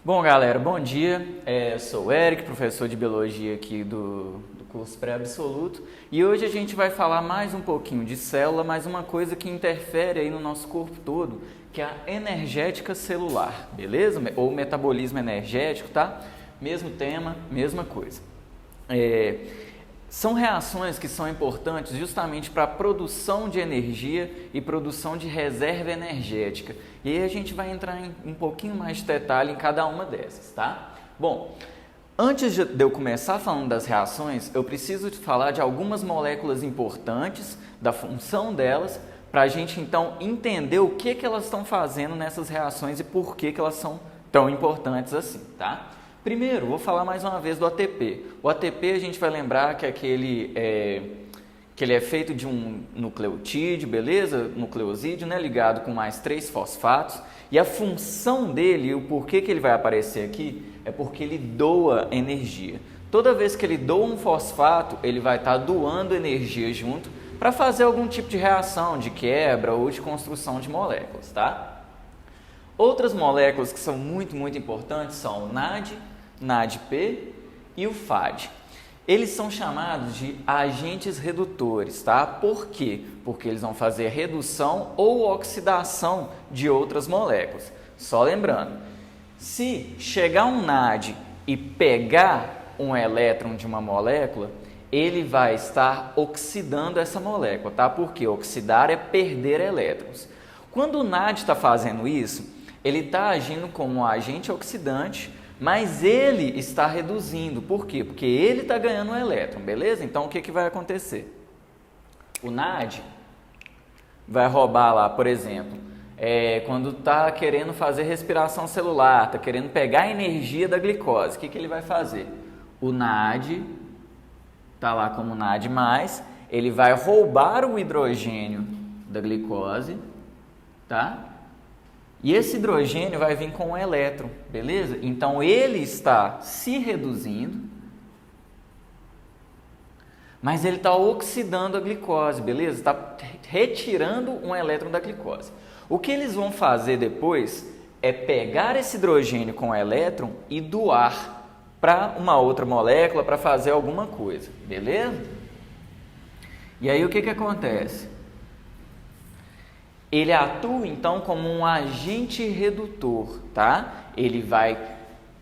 Bom, galera, bom dia. Eu sou o Eric, professor de Biologia aqui do curso Pré-Absoluto, e hoje a gente vai falar mais um pouquinho de célula, mas uma coisa que interfere aí no nosso corpo todo, que é a energética celular, beleza? Ou metabolismo energético, tá? Mesmo tema, mesma coisa. São reações que são importantes justamente para a produção de energia e produção de reserva energética. E aí a gente vai entrar em um pouquinho mais de detalhe em cada uma dessas, tá? Bom, antes de eu começar falando das reações, eu preciso falar de algumas moléculas importantes, da função delas, para a gente então entender o que elas estão fazendo nessas reações e por que elas são tão importantes assim, tá? Primeiro, vou falar mais uma vez do ATP. O ATP a gente vai lembrar que ele é feito de um nucleotídeo, beleza? Nucleosídeo, né? Ligado com mais 3 fosfatos. E a função dele, o porquê que ele vai aparecer aqui, é porque ele doa energia. Toda vez que ele doa um fosfato, ele vai estar doando energia junto para fazer algum tipo de reação, de quebra ou de construção de moléculas, tá? Outras moléculas que são muito importantes são o NAD, NADP e o FAD. Eles são chamados de agentes redutores, tá? Por quê? Porque eles vão fazer redução ou oxidação de outras moléculas. Só lembrando, se chegar um NAD e pegar um elétron de uma molécula, ele vai estar oxidando essa molécula, tá? Porque oxidar é perder elétrons. Quando o NAD está fazendo isso, ele está agindo como um agente oxidante, mas ele está reduzindo. Por quê? Porque ele está ganhando um elétron, beleza? Então, o que vai acontecer? O NAD vai roubar lá, por exemplo, quando está querendo fazer respiração celular, está querendo pegar a energia da glicose, o que ele vai fazer? O NAD, está lá como NAD+, ele vai roubar o hidrogênio da glicose, tá? E esse hidrogênio vai vir com um elétron, beleza? Então, ele está se reduzindo, mas ele está oxidando a glicose, beleza? Está retirando um elétron da glicose. O que eles vão fazer depois é pegar esse hidrogênio com o elétron e doar para uma outra molécula para fazer alguma coisa, beleza? E aí, o que acontece? Ele atua, então, como um agente redutor, tá? Ele vai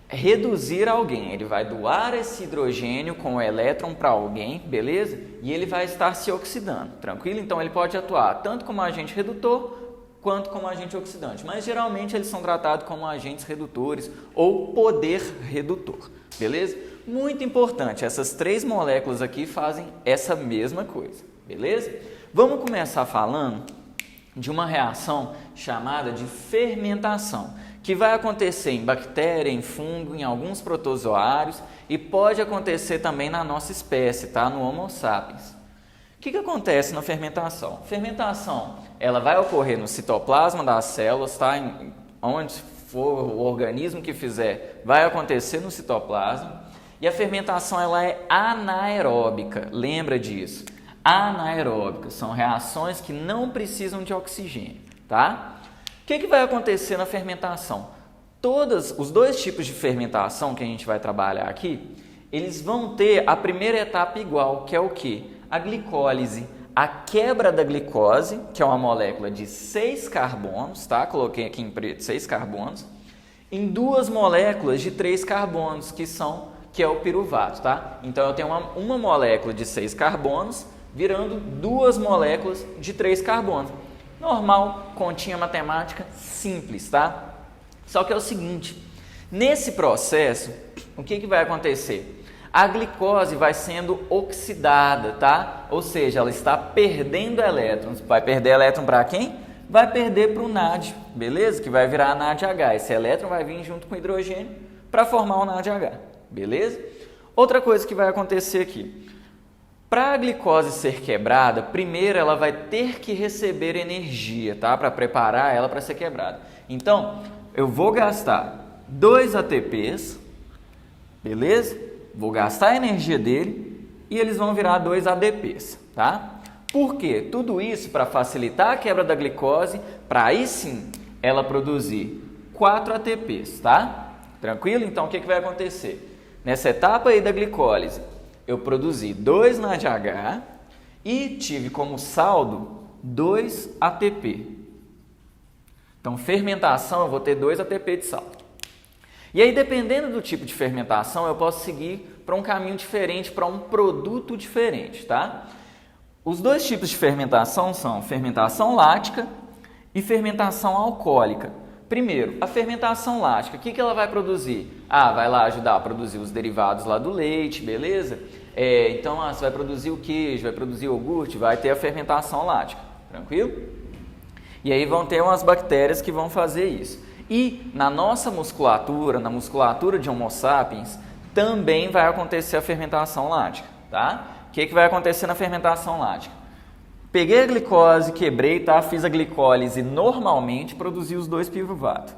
reduzir alguém, ele vai doar esse hidrogênio com o elétron para alguém, beleza? E ele vai estar se oxidando, tranquilo? Então, ele pode atuar tanto como agente redutor, quanto como agente oxidante. Mas, geralmente, eles são tratados como agentes redutores ou poder redutor, beleza? Muito importante, essas 3 moléculas aqui fazem essa mesma coisa, beleza? Vamos começar falando de uma reação chamada de fermentação, que vai acontecer em bactéria, em fungo, em alguns protozoários e pode acontecer também na nossa espécie, tá? No Homo sapiens. O que acontece na fermentação? Fermentação, ela vai ocorrer no citoplasma das células, tá? Onde for o organismo que fizer, vai acontecer no citoplasma. E a fermentação, ela é anaeróbica, lembra disso? Anaeróbicas, são reações que não precisam de oxigênio, tá? O que vai acontecer na fermentação? Os 2 tipos de fermentação que a gente vai trabalhar aqui, eles vão ter a primeira etapa igual, que é o quê? A glicólise, a quebra da glicose, que é uma molécula de 6 carbonos, tá? Coloquei aqui em preto 6 carbonos, em 2 moléculas de 3 carbonos, que é o piruvato, tá? Então, eu tenho uma molécula de 6 carbonos, virando 2 moléculas de 3 carbonos. Normal, continha matemática simples, tá? Só que é o seguinte, nesse processo, o que vai acontecer? A glicose vai sendo oxidada, tá? Ou seja, ela está perdendo elétrons. Vai perder elétron para quem? Vai perder para o NAD, beleza? Que vai virar NADH. Esse elétron vai vir junto com o hidrogênio para formar o NADH, beleza? Outra coisa que vai acontecer aqui. Para a glicose ser quebrada, primeiro ela vai ter que receber energia, tá? Para preparar ela para ser quebrada. Então, eu vou gastar 2 ATPs, beleza? Vou gastar a energia dele e eles vão virar 2 ADPs, tá? Por quê? Tudo isso para facilitar a quebra da glicose, para aí sim ela produzir 4 ATPs, tá? Tranquilo? Então, o que vai acontecer? Nessa etapa aí da glicólise, eu produzi 2 NADH e tive como saldo 2 ATP. Então, fermentação, eu vou ter 2 ATP de saldo. E aí, dependendo do tipo de fermentação, eu posso seguir para um caminho diferente, para um produto diferente, tá? Os dois tipos de fermentação são fermentação lática e fermentação alcoólica. Primeiro, a fermentação lática, o que ela vai produzir? Vai lá ajudar a produzir os derivados lá do leite, beleza? Então, você vai produzir o queijo, vai produzir o iogurte, vai ter a fermentação lática, tranquilo? E aí vão ter umas bactérias que vão fazer isso. E na nossa musculatura, na musculatura de Homo sapiens, também vai acontecer a fermentação lática, tá? O que vai acontecer na fermentação lática? Peguei a glicose, quebrei, tá? Fiz a glicólise normalmente, produzi os 2 piruvatos.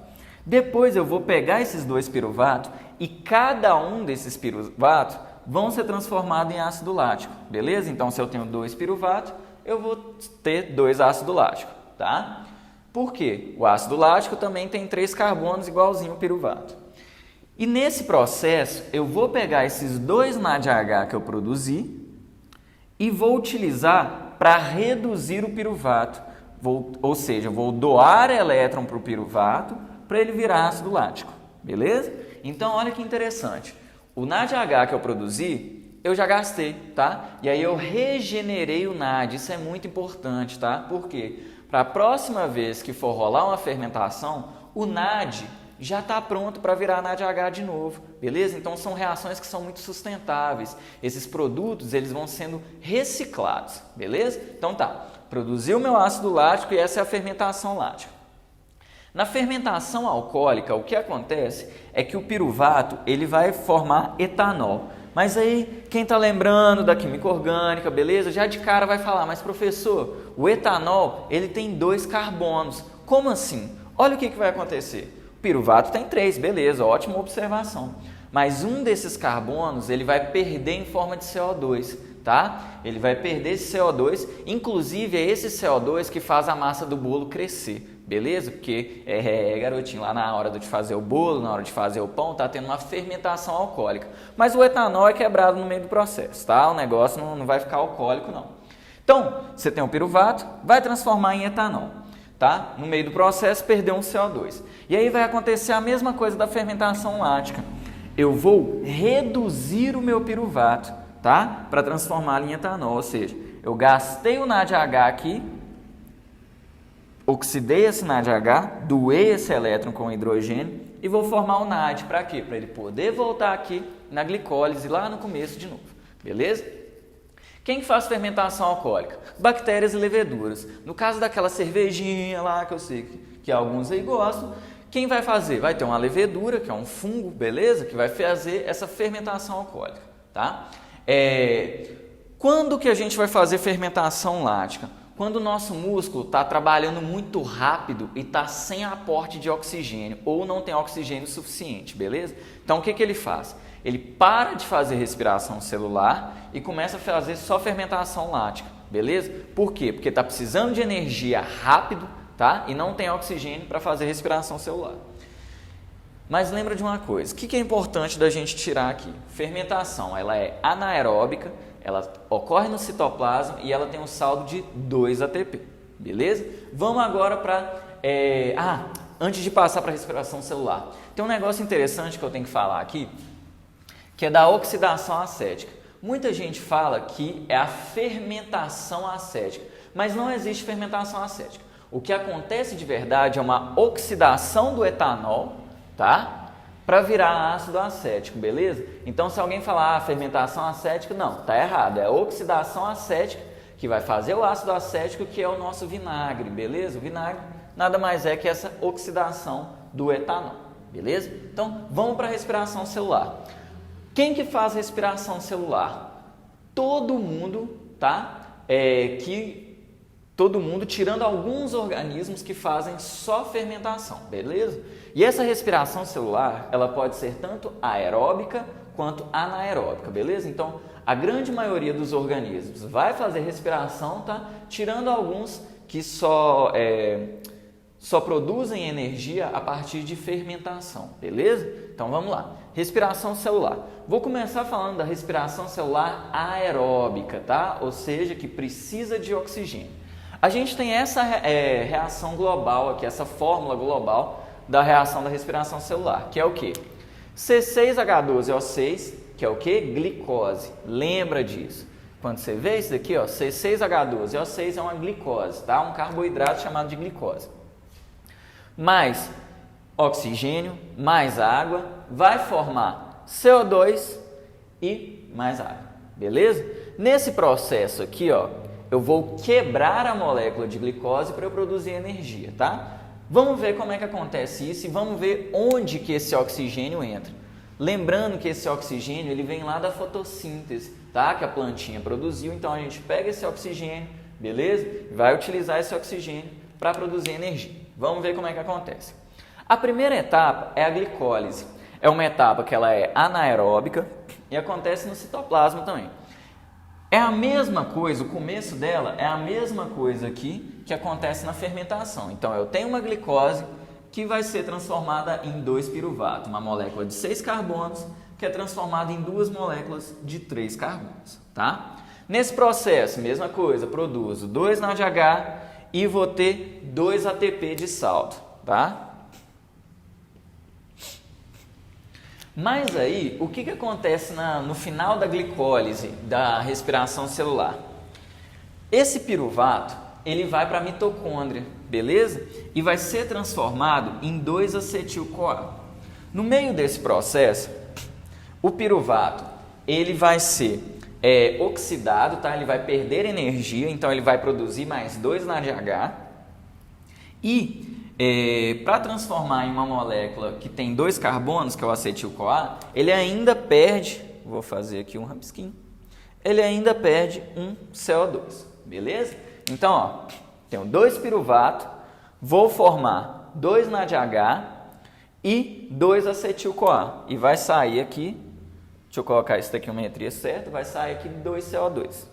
Depois eu vou pegar esses 2 piruvatos e cada um desses piruvatos vão ser transformados em ácido lático, beleza? Então, se eu tenho 2 piruvatos, eu vou ter 2 ácido lático, tá? Por quê? O ácido lático também tem 3 carbonos igualzinho ao piruvato. E nesse processo, eu vou pegar esses 2 NADH que eu produzi e vou utilizar para reduzir o piruvato. Ou seja, eu vou doar elétron para o piruvato para ele virar ácido lático, beleza? Então, olha que interessante. O NADH que eu produzi, eu já gastei, tá? E aí eu regenerei o NAD, isso é muito importante, tá? Por quê? Para a próxima vez que for rolar uma fermentação, o NAD já está pronto para virar NADH de novo, beleza? Então, são reações que são muito sustentáveis. Esses produtos, eles vão sendo reciclados, beleza? Então, tá. Produzi o meu ácido lático e essa é a fermentação lática. Na fermentação alcoólica, o que acontece é que o piruvato, ele vai formar etanol. Mas aí, quem está lembrando da química orgânica, beleza? Já de cara vai falar, mas professor, o etanol, ele tem 2 carbonos. Como assim? Olha o que vai acontecer. O piruvato tem 3, beleza, ótima observação. Mas um desses carbonos, ele vai perder em forma de CO2, tá? Ele vai perder esse CO2, inclusive é esse CO2 que faz a massa do bolo crescer, beleza? Porque, garotinho, lá na hora de fazer o bolo, na hora de fazer o pão, tá tendo uma fermentação alcoólica. Mas o etanol é quebrado no meio do processo, tá? O negócio não vai ficar alcoólico, não. Então, você tem o piruvato, vai transformar em etanol. Tá? No meio do processo, perdeu um CO2. E aí vai acontecer a mesma coisa da fermentação lática. Eu vou reduzir o meu piruvato, tá? Para transformá-lo em etanol. Ou seja, eu gastei o NADH aqui, oxidei esse NADH, doei esse elétron com hidrogênio e vou formar o NAD. Para quê? Para ele poder voltar aqui na glicólise lá no começo de novo. Beleza? Quem faz fermentação alcoólica? Bactérias e leveduras. No caso daquela cervejinha lá, que eu sei que alguns aí gostam, quem vai fazer? Vai ter uma levedura, que é um fungo, beleza? Que vai fazer essa fermentação alcoólica, tá? Quando que a gente vai fazer fermentação lática? Quando o nosso músculo está trabalhando muito rápido e está sem aporte de oxigênio ou não tem oxigênio suficiente, beleza? Então, o que ele faz? Ele para de fazer respiração celular e começa a fazer só fermentação lática, beleza? Por quê? Porque está precisando de energia rápido, tá? E não tem oxigênio para fazer respiração celular. Mas lembra de uma coisa, o que é importante da gente tirar aqui? Fermentação, ela é anaeróbica, ela ocorre no citoplasma e ela tem um saldo de 2 ATP, beleza? Vamos agora para... antes de passar para a respiração celular, tem um negócio interessante que eu tenho que falar aqui, que é da oxidação acética. Muita gente fala que é a fermentação acética, mas não existe fermentação acética. O que acontece de verdade é uma oxidação do etanol, tá? Para virar ácido acético, beleza? Então, se alguém falar fermentação acética, não, tá errado. É oxidação acética que vai fazer o ácido acético, que é o nosso vinagre, beleza? O vinagre nada mais é que essa oxidação do etanol, beleza? Então, vamos para a respiração celular. Quem que faz respiração celular? Todo mundo, tá? Todo mundo, tirando alguns organismos que fazem só fermentação, beleza? E essa respiração celular, ela pode ser tanto aeróbica quanto anaeróbica, beleza? Então, a grande maioria dos organismos vai fazer respiração, tá? Tirando alguns que só só produzem energia a partir de fermentação, beleza? Então vamos lá. Respiração celular. Vou começar falando da respiração celular aeróbica, tá? Ou seja, que precisa de oxigênio. A gente tem essa reação global aqui, essa fórmula global da reação da respiração celular, que é o quê? C6H12O6, que é o quê? Glicose. Lembra disso. Quando você vê isso daqui, ó, C6H12O6 é uma glicose, tá? Um carboidrato chamado de glicose. Mais oxigênio, mais água, vai formar CO2 e mais água, beleza? Nesse processo aqui, ó, eu vou quebrar a molécula de glicose para eu produzir energia, tá? Vamos ver como é que acontece isso e vamos ver onde que esse oxigênio entra. Lembrando que esse oxigênio ele vem lá da fotossíntese, tá? Que a plantinha produziu, então a gente pega esse oxigênio, beleza? Vai utilizar esse oxigênio para produzir energia. Vamos ver como é que acontece. A primeira etapa é a glicólise. É uma etapa que ela é anaeróbica e acontece no citoplasma também. É a mesma coisa, o começo dela é a mesma coisa aqui que acontece na fermentação. Então, eu tenho uma glicose que vai ser transformada em 2-piruvato, uma molécula de 6 carbonos que é transformada em 2 moléculas de 3 carbonos, tá? Nesse processo, mesma coisa, produzo 2 NADH e vou ter 2 ATP de salto, tá? Mas aí, o que acontece no final da glicólise, da respiração celular? Esse piruvato, ele vai para a mitocôndria, beleza? E vai ser transformado em 2-acetil-CoA. No meio desse processo, o piruvato, ele vai ser oxidado, tá? Ele vai perder energia, então ele vai produzir mais 2 NADH. E para transformar em uma molécula que tem 2 carbonos, que é o acetil-CoA, ele ainda perde, vou fazer aqui um rabisquinho, ele ainda perde um CO2, beleza? Então, ó, tenho 2 piruvato, vou formar 2 NADH e 2 acetil-CoA, e vai sair aqui, deixa eu colocar isso daqui uma metria certa, vai sair aqui 2 CO2,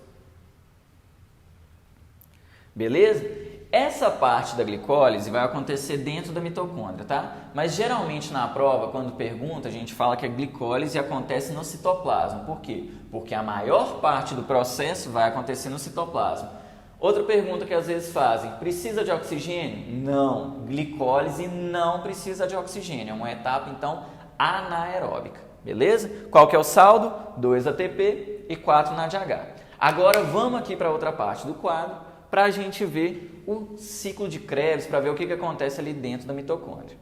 beleza? Essa parte da glicólise vai acontecer dentro da mitocôndria, tá? Mas geralmente na prova, quando pergunta, a gente fala que a glicólise acontece no citoplasma. Por quê? Porque a maior parte do processo vai acontecer no citoplasma. Outra pergunta que às vezes fazem, precisa de oxigênio? Não, glicólise não precisa de oxigênio, é uma etapa então anaeróbica, beleza? Qual que é o saldo? 2 ATP e 4 NADH. Agora vamos aqui para outra parte do quadro, para a gente ver o ciclo de Krebs, para ver o que acontece ali dentro da mitocôndria.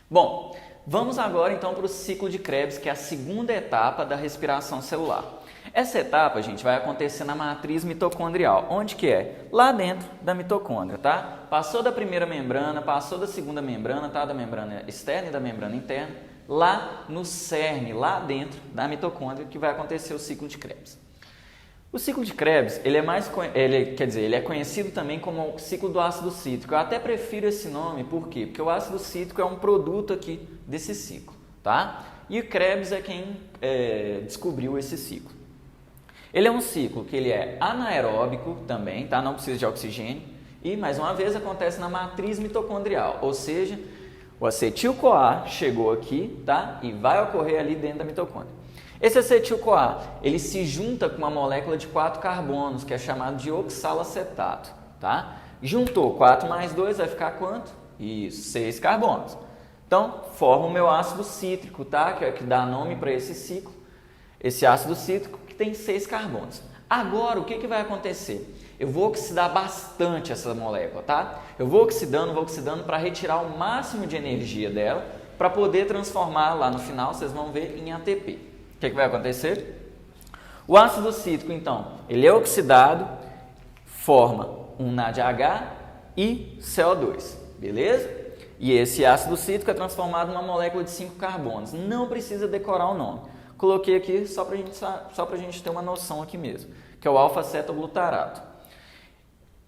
Bom, vamos agora então para o ciclo de Krebs, que é a segunda etapa da respiração celular. Essa etapa, gente, vai acontecer na matriz mitocondrial. Onde que é? Lá dentro da mitocôndria, tá? Passou da primeira membrana, passou da segunda membrana, tá? Da membrana externa e da membrana interna, lá no cerne, lá dentro da mitocôndria, que vai acontecer o ciclo de Krebs. O ciclo de Krebs, ele é conhecido também como o ciclo do ácido cítrico. Eu até prefiro esse nome, por quê? Porque o ácido cítrico é um produto aqui desse ciclo, tá? E o Krebs é quem descobriu esse ciclo. Ele é um ciclo que ele é anaeróbico também, tá? Não precisa de oxigênio. E, mais uma vez, acontece na matriz mitocondrial, ou seja, o acetil-CoA chegou aqui, tá? E vai ocorrer ali dentro da mitocôndria. Esse acetil-CoA, ele se junta com uma molécula de 4 carbonos, que é chamado de oxalacetato, tá? Juntou 4 mais 2, vai ficar quanto? Isso, 6 carbonos. Então, forma o meu ácido cítrico, tá? Que é o que dá nome para esse ciclo. Esse ácido cítrico que tem 6 carbonos. Agora, o que vai acontecer? Eu vou oxidar bastante essa molécula, tá? Eu vou oxidando para retirar o máximo de energia dela, para poder transformar lá no final, vocês vão ver, em ATP. O que vai acontecer? O ácido cítrico, então, ele é oxidado, forma um NADH e CO2, beleza? E esse ácido cítrico é transformado numa molécula de 5 carbonos. Não precisa decorar o nome. Coloquei aqui só para a gente ter uma noção aqui mesmo, que é o alfa-cetoglutarato.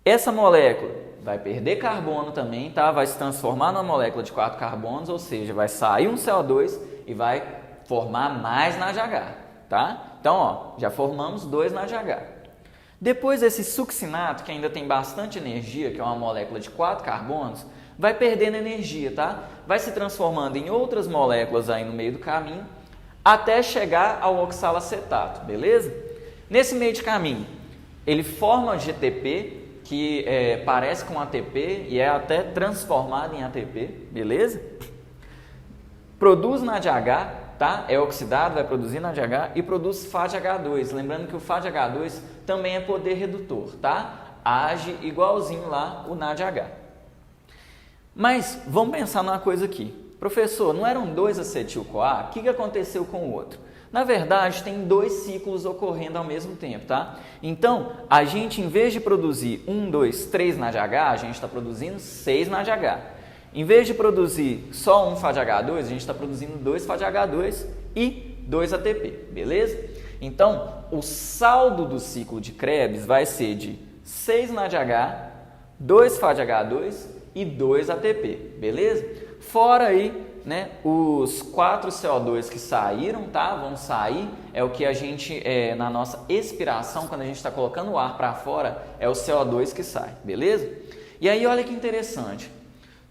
Essa molécula vai perder carbono também, tá? Vai se transformar numa molécula de 4 carbonos, ou seja, vai sair um CO2 e vai formar mais NADH, tá? Então, ó, já formamos 2 NADH. Depois esse succinato, que ainda tem bastante energia, que é uma molécula de 4 carbonos, vai perdendo energia, tá? Vai se transformando em outras moléculas aí no meio do caminho, até chegar ao oxalacetato, beleza? Nesse meio de caminho, ele forma GTP, que parece com ATP e é até transformado em ATP, beleza? Produz NADH, tá? É oxidado, vai produzir NADH e produz FADH2. Lembrando que o FADH2 também é poder redutor, tá? Age igualzinho lá o NADH. Mas vamos pensar numa coisa aqui. Professor, não eram 2 acetil-CoA? O que aconteceu com o outro? Na verdade, tem 2 ciclos ocorrendo ao mesmo tempo, tá? Então, a gente, em vez de produzir 1, 2, 3 NADH, a gente está produzindo 6 NADH. Em vez de produzir só um FADH2, a gente está produzindo 2 FADH2 e 2 ATP, beleza? Então, o saldo do ciclo de Krebs vai ser de 6 NADH, 2 FADH2 e 2 ATP, beleza? Fora aí, né, os 4 CO2 que saíram, tá? Vão sair, é o que a gente, na nossa expiração, quando a gente está colocando o ar para fora, é o CO2 que sai, beleza? E aí, olha que interessante,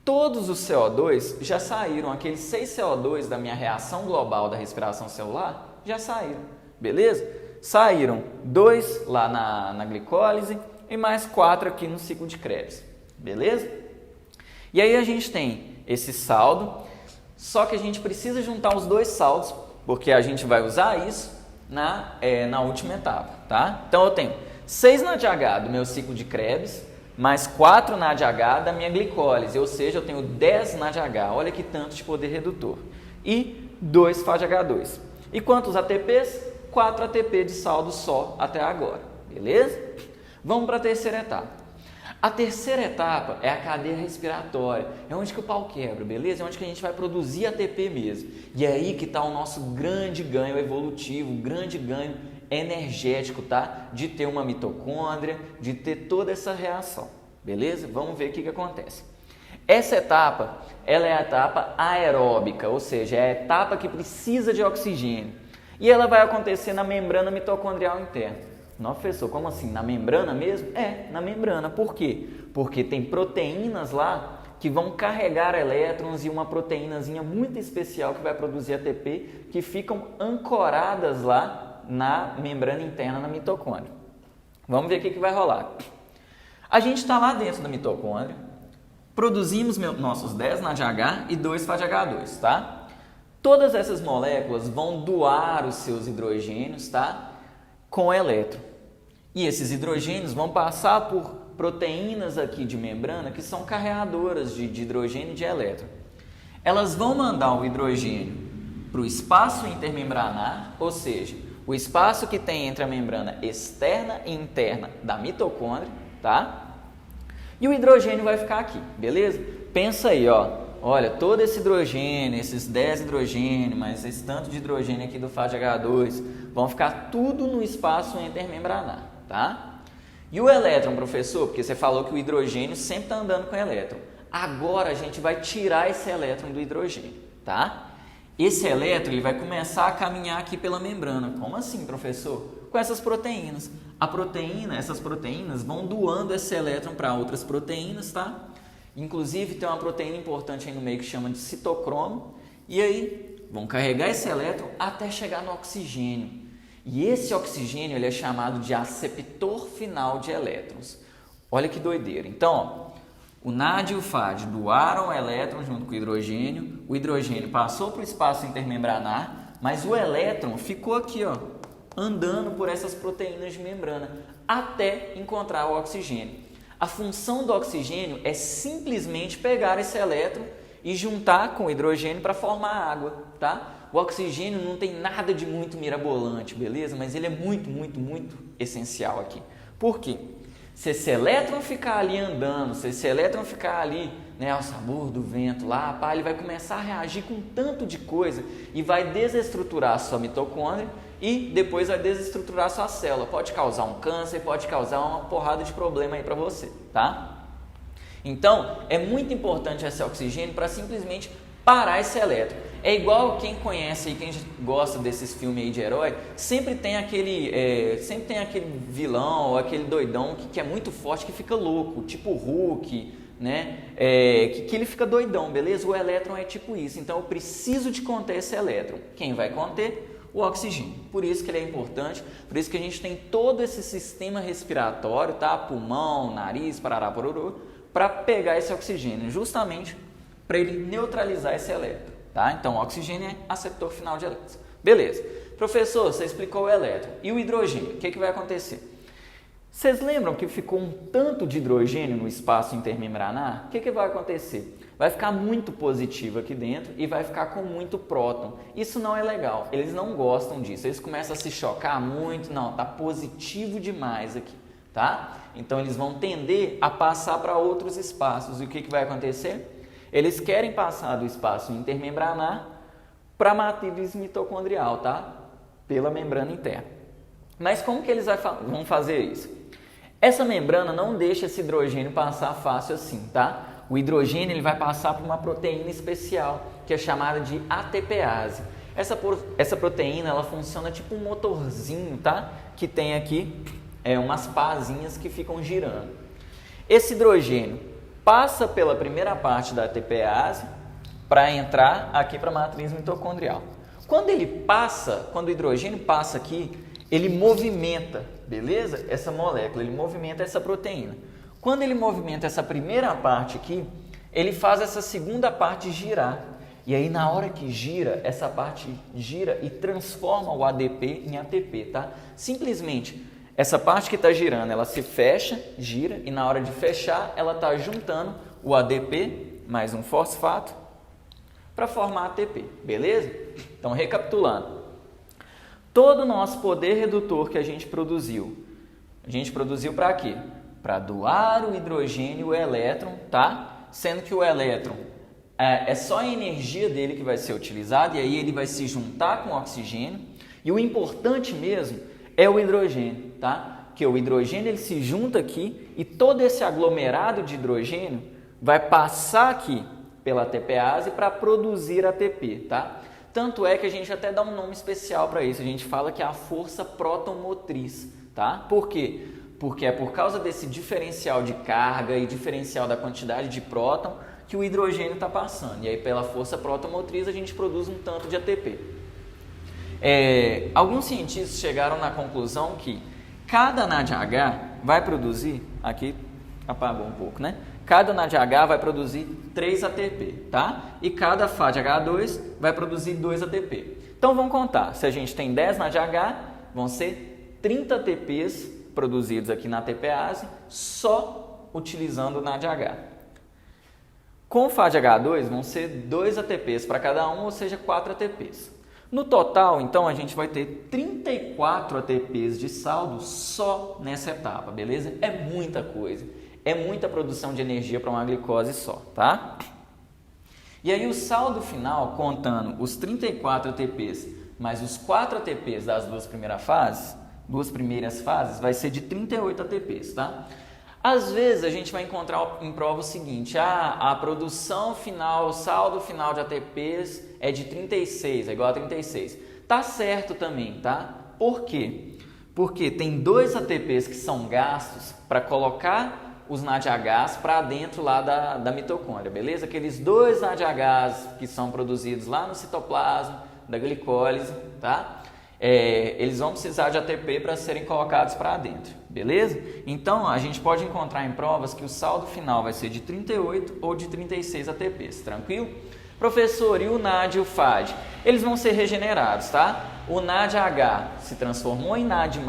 todos os CO2 já saíram, aqueles 6 CO2 da minha reação global da respiração celular, já saíram, beleza? Saíram 2 lá na glicólise e mais 4 aqui no ciclo de Krebs, beleza? E aí a gente tem esse saldo, só que a gente precisa juntar os 2 saldos, porque a gente vai usar isso na última etapa, tá? Então eu tenho 6 NADH do meu ciclo de Krebs, mais 4 NADH da minha glicólise, ou seja, eu tenho 10 NADH, olha que tanto de poder redutor, e 2 FADH2. E quantos ATPs? 4 ATP de saldo só até agora, beleza? Vamos para a terceira etapa. A terceira etapa é a cadeia respiratória, é onde que o pau quebra, beleza? É onde que a gente vai produzir ATP mesmo. E é aí que está o nosso grande ganho evolutivo, grande ganho energético, tá? De ter uma mitocôndria, de ter toda essa reação, beleza? Vamos ver o que acontece. Essa etapa, ela é a etapa aeróbica, ou seja, é a etapa que precisa de oxigênio. E ela vai acontecer na membrana mitocondrial interna. Não, professor, como assim? Na membrana mesmo? É, na membrana. Por quê? Porque tem proteínas lá que vão carregar elétrons e uma proteínazinha muito especial que vai produzir ATP que ficam ancoradas lá na membrana interna na mitocôndria. Vamos ver o que vai rolar. A gente está lá dentro da mitocôndria, produzimos nossos 10 NADH e 2 FADH2, tá? Todas essas moléculas vão doar os seus hidrogênios, tá? Com elétron. E esses hidrogênios vão passar por proteínas aqui de membrana que são carreadoras de hidrogênio e de elétron. Elas vão mandar o hidrogênio para o espaço intermembranar, ou seja, o espaço que tem entre a membrana externa e interna da mitocôndria, tá? E o hidrogênio vai ficar aqui, beleza? Pensa aí, ó. Olha, todo esse hidrogênio, esses 10 hidrogênios, mais esse tanto de hidrogênio aqui do FADH2, vão ficar tudo no espaço intermembranar, tá? E o elétron, professor, porque você falou que o hidrogênio sempre está andando com o elétron. Agora a gente vai tirar esse elétron do hidrogênio, tá? Esse elétron ele vai começar a caminhar aqui pela membrana. Como assim, professor? Com essas proteínas. Essas proteínas vão doando esse elétron para outras proteínas, tá? Inclusive tem uma proteína importante aí no meio que chama de citocromo. E aí vão carregar esse elétron até chegar no oxigênio. E esse oxigênio ele é chamado de aceptor final de elétrons. Olha que doideira. Então, ó, o NAD e o FAD doaram o elétron junto com o hidrogênio passou para o espaço intermembranar, mas o elétron ficou aqui, ó, andando por essas proteínas de membrana até encontrar o oxigênio. A função do oxigênio é simplesmente pegar esse elétron e juntar com o hidrogênio para formar água, tá? O oxigênio não tem nada de muito mirabolante, beleza? Mas ele é muito, muito, muito essencial aqui. Por quê? Se esse elétron ficar ali andando, se esse elétron ficar ali, né, ao sabor do vento lá, pá, ele vai começar a reagir com tanto de coisa e vai desestruturar a sua mitocôndria e depois vai desestruturar a sua célula. Pode causar um câncer, pode causar uma porrada de problema aí para você, tá? Então, é muito importante esse oxigênio para simplesmente parar esse elétron. É igual quem conhece e quem gosta desses filmes aí de herói, sempre tem aquele vilão ou aquele doidão que é muito forte, que fica louco, tipo o Hulk, né? Que ele fica doidão, beleza? O elétron é tipo isso, então eu preciso de conter esse elétron. Quem vai conter? O oxigênio. Por isso que ele é importante, por isso que a gente tem todo esse sistema respiratório, tá? Pulmão, nariz, parará, pororô, para pegar esse oxigênio, justamente para ele neutralizar esse elétron, tá? Então, o oxigênio é aceptor final de elétrons. Beleza. Professor, você explicou o elétron. E o hidrogênio? O que vai acontecer? Vocês lembram que ficou um tanto de hidrogênio no espaço intermembranar? O que vai acontecer? Vai ficar muito positivo aqui dentro e vai ficar com muito próton. Isso não é legal, eles não gostam disso, eles começam a se chocar muito, não, tá positivo demais aqui, tá? Então eles vão tender a passar para outros espaços. E o que vai acontecer? Eles querem passar do espaço intermembranar para a matriz mitocondrial, tá? Pela membrana interna. Mas como que eles vão fazer isso? Essa membrana não deixa esse hidrogênio passar fácil assim, tá? O hidrogênio ele vai passar por uma proteína especial, que é chamada de ATPase. Essa proteína ela funciona tipo um motorzinho, tá? Que tem aqui umas pazinhas que ficam girando. Esse hidrogênio passa pela primeira parte da ATPase para entrar aqui para a matriz mitocondrial. Quando o hidrogênio passa aqui, ele movimenta, beleza? Essa molécula, ele movimenta essa proteína. Quando ele movimenta essa primeira parte aqui, ele faz essa segunda parte girar. E aí, na hora que gira, essa parte gira e transforma o ADP em ATP, tá? Simplesmente, essa parte que está girando, ela se fecha, gira, e na hora de fechar, ela está juntando o ADP mais um fosfato para formar ATP, beleza? Então, recapitulando. Todo o nosso poder redutor que a gente produziu para quê? Para doar o hidrogênio e o elétron, tá? Sendo que o elétron é só a energia dele que vai ser utilizada e aí ele vai se juntar com o oxigênio. E o importante mesmo é o hidrogênio, tá? Que o hidrogênio ele se junta aqui e todo esse aglomerado de hidrogênio vai passar aqui pela ATPase para produzir ATP, tá? Tanto é que a gente até dá um nome especial para isso. A gente fala que é a força protomotriz, tá? Por quê? Porque é por causa desse diferencial de carga e diferencial da quantidade de próton que o hidrogênio está passando. E aí, pela força protomotriz, a gente produz um tanto de ATP. Alguns cientistas chegaram na conclusão que cada NADH vai produzir, aqui apagou um pouco, né? Cada NADH vai produzir 3 ATP, tá? E cada FADH2 vai produzir 2 ATP. Então, vamos contar. Se a gente tem 10 NADH, vão ser 30 ATPs produzidos aqui na ATPase, só utilizando o NADH. Com o FADH2, vão ser 2 ATPs para cada um, ou seja, 4 ATPs. No total, então, a gente vai ter 34 ATPs de saldo só nessa etapa, beleza? É muita coisa. É muita produção de energia para uma glicose só, tá? E aí o saldo final, contando os 34 ATPs mais os 4 ATPs das duas primeiras fases, vai ser de 38 ATPs, tá? Às vezes a gente vai encontrar em prova o seguinte, a produção final, o saldo final de ATPs é de 36, é igual a 36. Tá certo também, tá? Por quê? Porque tem 2 ATPs que são gastos para colocar os NADHs para dentro lá da mitocôndria, beleza? Aqueles 2 NADHs que são produzidos lá no citoplasma, da glicólise, tá? Eles vão precisar de ATP para serem colocados para dentro, beleza? Então, a gente pode encontrar em provas que o saldo final vai ser de 38 ou de 36 ATPs, tranquilo? Professor, e o NAD e o FAD? Eles vão ser regenerados, tá? O NADH se transformou em NAD+,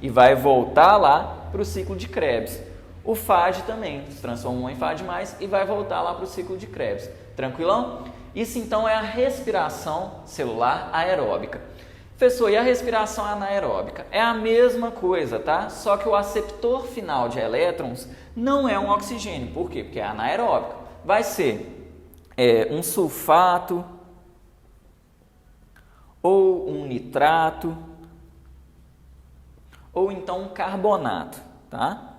e vai voltar lá para o ciclo de Krebs. O FAD também se transformou em FAD+, e vai voltar lá para o ciclo de Krebs. Tranquilão? Isso então é a respiração celular aeróbica. Professor, e a respiração anaeróbica? É a mesma coisa, tá? Só que o aceptor final de elétrons não é um oxigênio. Por quê? Porque é anaeróbico. Vai ser um sulfato ou um nitrato ou então um carbonato, tá?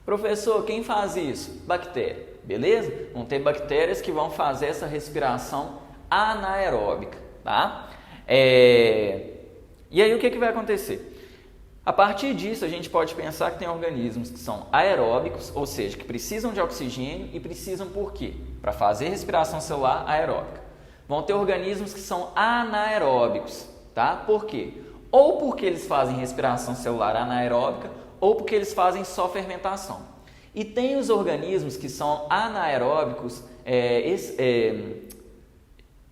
Professor, quem faz isso? Bactéria, beleza? Vão ter bactérias que vão fazer essa respiração anaeróbica, tá? E aí o que vai acontecer? A partir disso, a gente pode pensar que tem organismos que são aeróbicos, ou seja, que precisam de oxigênio e precisam por quê? Para fazer respiração celular aeróbica. Vão ter organismos que são anaeróbicos, tá? Por quê? Ou porque eles fazem respiração celular anaeróbica, ou porque eles fazem só fermentação. E tem os organismos que são anaeróbicos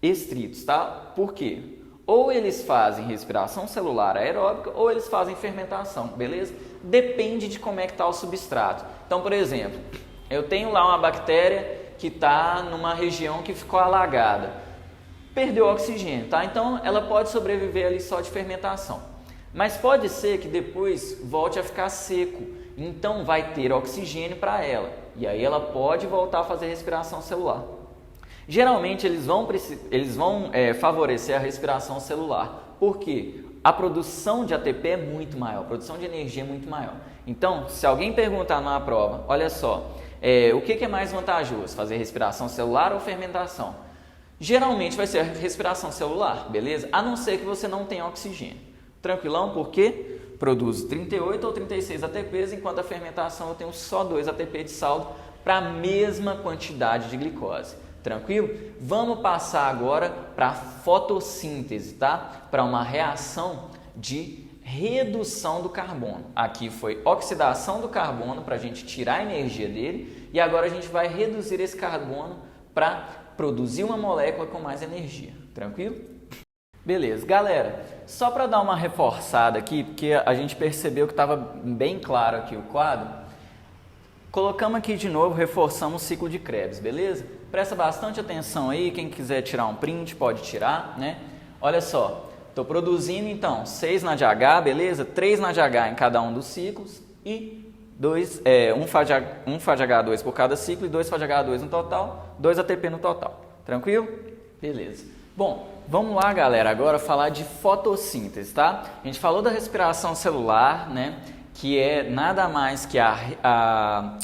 estritos, tá? Por quê? Ou eles fazem respiração celular aeróbica ou eles fazem fermentação, beleza? Depende de como é que está o substrato. Então, por exemplo, eu tenho lá uma bactéria que está numa região que ficou alagada, perdeu oxigênio, tá? Então, ela pode sobreviver ali só de fermentação. Mas pode ser que depois volte a ficar seco, então vai ter oxigênio para ela. E aí ela pode voltar a fazer respiração celular. Geralmente eles vão favorecer a respiração celular, porque a produção de ATP é muito maior, a produção de energia é muito maior. Então, se alguém perguntar numa prova, olha só, o que é mais vantajoso, fazer respiração celular ou fermentação? Geralmente vai ser a respiração celular, beleza? A não ser que você não tenha oxigênio. Tranquilão? Porque produz 38 ou 36 ATPs, enquanto a fermentação eu tenho só 2 ATP de saldo para a mesma quantidade de glicose. Tranquilo? Vamos passar agora para a fotossíntese, tá? Para uma reação de redução do carbono. Aqui foi oxidação do carbono para a gente tirar a energia dele e agora a gente vai reduzir esse carbono para produzir uma molécula com mais energia. Tranquilo? Beleza, galera, só para dar uma reforçada aqui, porque a gente percebeu que estava bem claro aqui o quadro, colocamos aqui de novo, reforçamos o ciclo de Krebs, beleza? Presta bastante atenção aí, quem quiser tirar um print pode tirar, né? Olha só, estou produzindo então 6 NADH, beleza? 3 NADH em cada um dos ciclos e um FADH2 por cada ciclo e 2 FADH2 no total, 2 ATP no total, tranquilo? Beleza. Bom, vamos lá, galera, agora falar de fotossíntese, tá? A gente falou da respiração celular, né? Que é nada mais que a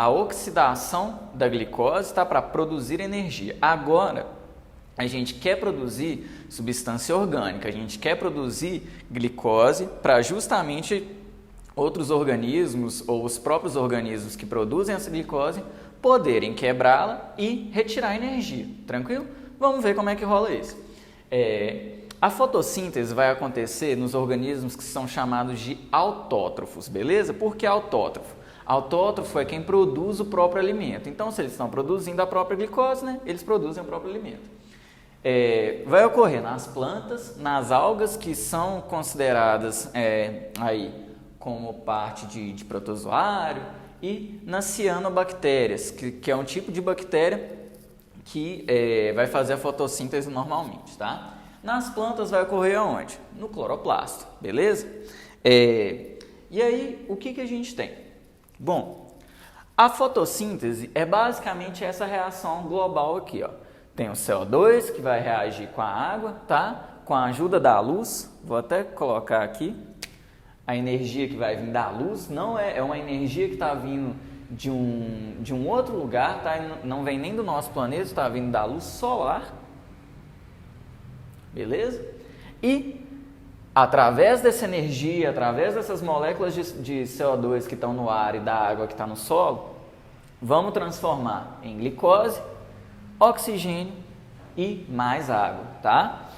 oxidação da glicose, tá? Para produzir energia. Agora, a gente quer produzir substância orgânica, a gente quer produzir glicose para justamente outros organismos ou os próprios organismos que produzem essa glicose poderem quebrá-la e retirar energia, tranquilo? Vamos ver como é que rola isso. A fotossíntese vai acontecer nos organismos que são chamados de autótrofos, beleza? Por que autótrofo? Autótrofo é quem produz o próprio alimento. Então, se eles estão produzindo a própria glicose, né, eles produzem o próprio alimento. Vai ocorrer nas plantas, nas algas, que são consideradas aí como parte de protozoário, e nas cianobactérias, que é um tipo de bactéria que vai fazer a fotossíntese normalmente, tá? Nas plantas vai ocorrer aonde? No cloroplasto, beleza? E aí, o que a gente tem? Bom, a fotossíntese é basicamente essa reação global aqui, ó. Tem o CO2 que vai reagir com a água, tá? Com a ajuda da luz, vou até colocar aqui, a energia que vai vir da luz não é uma energia que está vindo de um outro lugar, tá? Não vem nem do nosso planeta, está vindo da luz solar, beleza? E através dessa energia, através dessas moléculas de CO2 que estão no ar e da água que está no solo, vamos transformar em glicose, oxigênio e mais água, tá?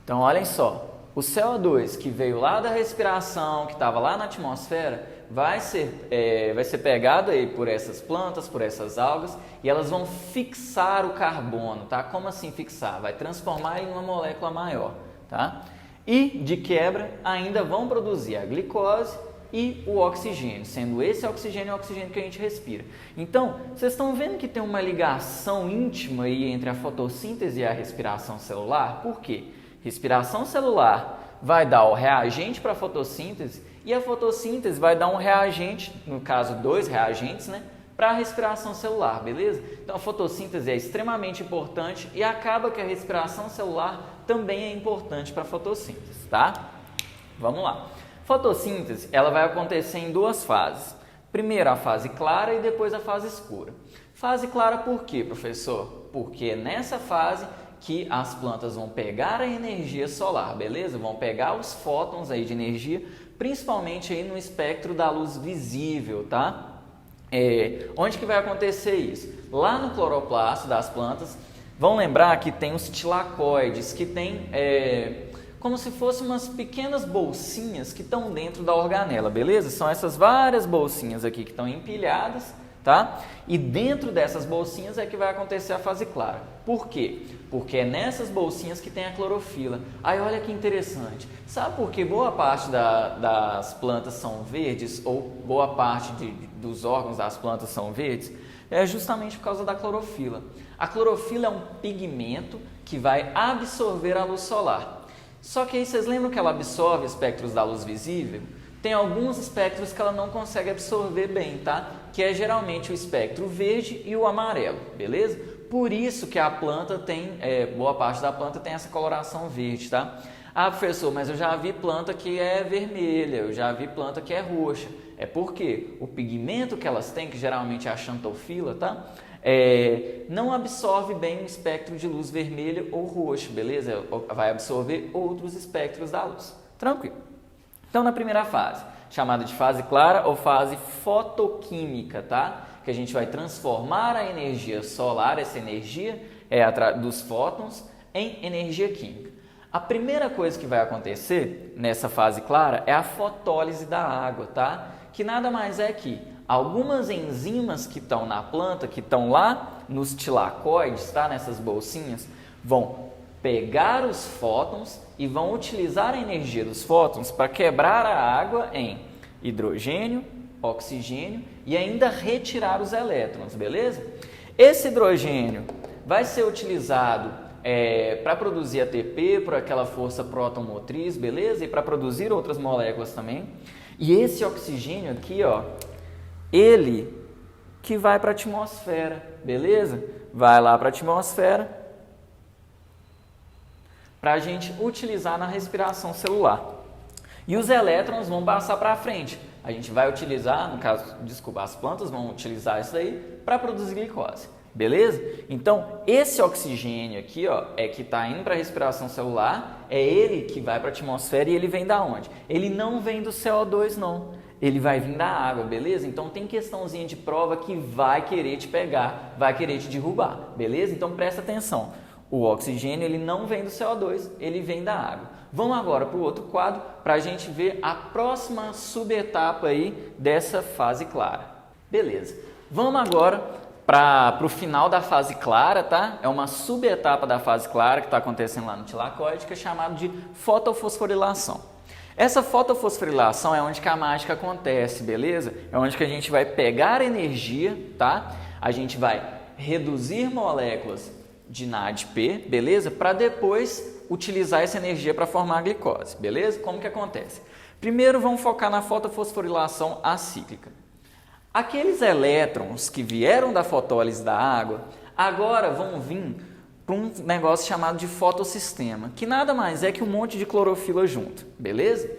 Então, olhem só, o CO2 que veio lá da respiração, que estava lá na atmosfera, vai ser pegado aí por essas plantas, por essas algas, e elas vão fixar o carbono, tá? Como assim fixar? Vai transformar em uma molécula maior, tá? E, de quebra, ainda vão produzir a glicose e o oxigênio, sendo esse oxigênio o oxigênio que a gente respira. Então, vocês estão vendo que tem uma ligação íntima aí entre a fotossíntese e a respiração celular? Por quê? Respiração celular vai dar o reagente para a fotossíntese e a fotossíntese vai dar um reagente, no caso 2 reagentes, né, para a respiração celular, beleza? Então a fotossíntese é extremamente importante e acaba que a respiração celular também é importante para a fotossíntese, tá? Vamos lá. Fotossíntese, ela vai acontecer em 2 fases. Primeiro a fase clara e depois a fase escura. Fase clara por quê, professor? Porque é nessa fase que as plantas vão pegar a energia solar, beleza? Vão pegar os fótons aí de energia principalmente aí no espectro da luz visível, tá? Onde que vai acontecer isso? Lá no cloroplasto das plantas, vão lembrar que tem os tilacoides, que tem como se fossem umas pequenas bolsinhas que estão dentro da organela, beleza? São essas várias bolsinhas aqui que estão empilhadas, tá? E dentro dessas bolsinhas é que vai acontecer a fase clara. Por quê? Porque é nessas bolsinhas que tem a clorofila. Aí olha que interessante. Sabe por que boa parte das plantas são verdes ou boa parte dos órgãos das plantas são verdes? É justamente por causa da clorofila. A clorofila é um pigmento que vai absorver a luz solar. Só que aí vocês lembram que ela absorve espectros da luz visível? Tem alguns espectros que ela não consegue absorver bem, tá? Que é geralmente o espectro verde e o amarelo, beleza? Por isso que a planta tem, boa parte da planta tem essa coloração verde, tá? Ah, professor, mas eu já vi planta que é vermelha, eu já vi planta que é roxa. É porque o pigmento que elas têm, que geralmente é a xantofila, tá? Não absorve bem o espectro de luz vermelha ou roxa, beleza? Vai absorver outros espectros da luz. Tranquilo. Então, na primeira fase, chamada de fase clara ou fase fotoquímica, tá? Que a gente vai transformar a energia solar, essa energia dos fótons, em energia química. A primeira coisa que vai acontecer nessa fase clara é a fotólise da água, tá? Que nada mais é que algumas enzimas que estão na planta, que estão lá nos tilacoides, tá? Nessas bolsinhas, vão pegar os fótons e vão utilizar a energia dos fótons para quebrar a água em hidrogênio, oxigênio e ainda retirar os elétrons, beleza? Esse hidrogênio vai ser utilizado para produzir ATP, por aquela força próton-motriz, beleza? E para produzir outras moléculas também. E esse oxigênio aqui, ó, ele que vai para a atmosfera, beleza? Vai lá para a atmosfera para a gente utilizar na respiração celular. E os elétrons vão passar para frente. A gente vai utilizar, no caso, desculpa, as plantas vão utilizar isso daí para produzir glicose, beleza? Então, esse oxigênio aqui, ó, que está indo para a respiração celular, é ele que vai para a atmosfera e ele vem da onde? Ele não vem do CO2, não. Ele vai vir da água, beleza? Então, tem questãozinha de prova que vai querer te pegar, vai querer te derrubar, beleza? Então, presta atenção. O oxigênio ele não vem do CO2, ele vem da água. Vamos agora para o outro quadro para a gente ver a próxima subetapa aí dessa fase clara. Beleza. Vamos agora para o final da fase clara, tá? É uma subetapa da fase clara que está acontecendo lá no tilacoide, que é chamado de fotofosforilação. Essa fotofosforilação é onde que a mágica acontece, beleza? É onde que a gente vai pegar energia, tá? A gente vai reduzir moléculas de NADP, beleza? Para depois utilizar essa energia para formar a glicose, beleza? Como que acontece? Primeiro vamos focar na fotofosforilação acíclica. Aqueles elétrons que vieram da fotólise da água, agora vão vir para um negócio chamado de fotossistema, que nada mais é que um monte de clorofila junto, beleza?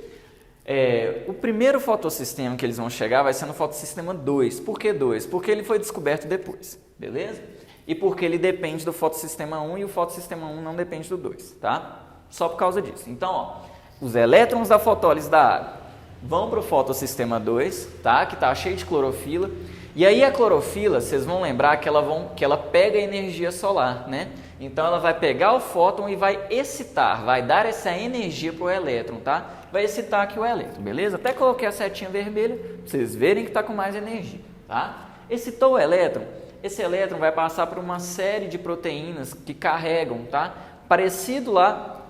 O primeiro fotossistema que eles vão chegar vai ser no fotossistema 2. Por que 2? Porque ele foi descoberto depois, beleza? E porque ele depende do fotossistema 1 e o fotossistema 1 não depende do 2, tá? Só por causa disso. Então, ó, os elétrons da fotólise da água vão para o fotossistema 2, tá? Que está cheio de clorofila. E aí a clorofila, vocês vão lembrar que ela pega a energia solar, né? Então, ela vai pegar o fóton e vai excitar, vai dar essa energia para o elétron, tá? Vai excitar aqui o elétron, beleza? Até coloquei a setinha vermelha para vocês verem que está com mais energia, tá? Excitou o elétron. Esse elétron vai passar por uma série de proteínas que carregam, tá? Parecido lá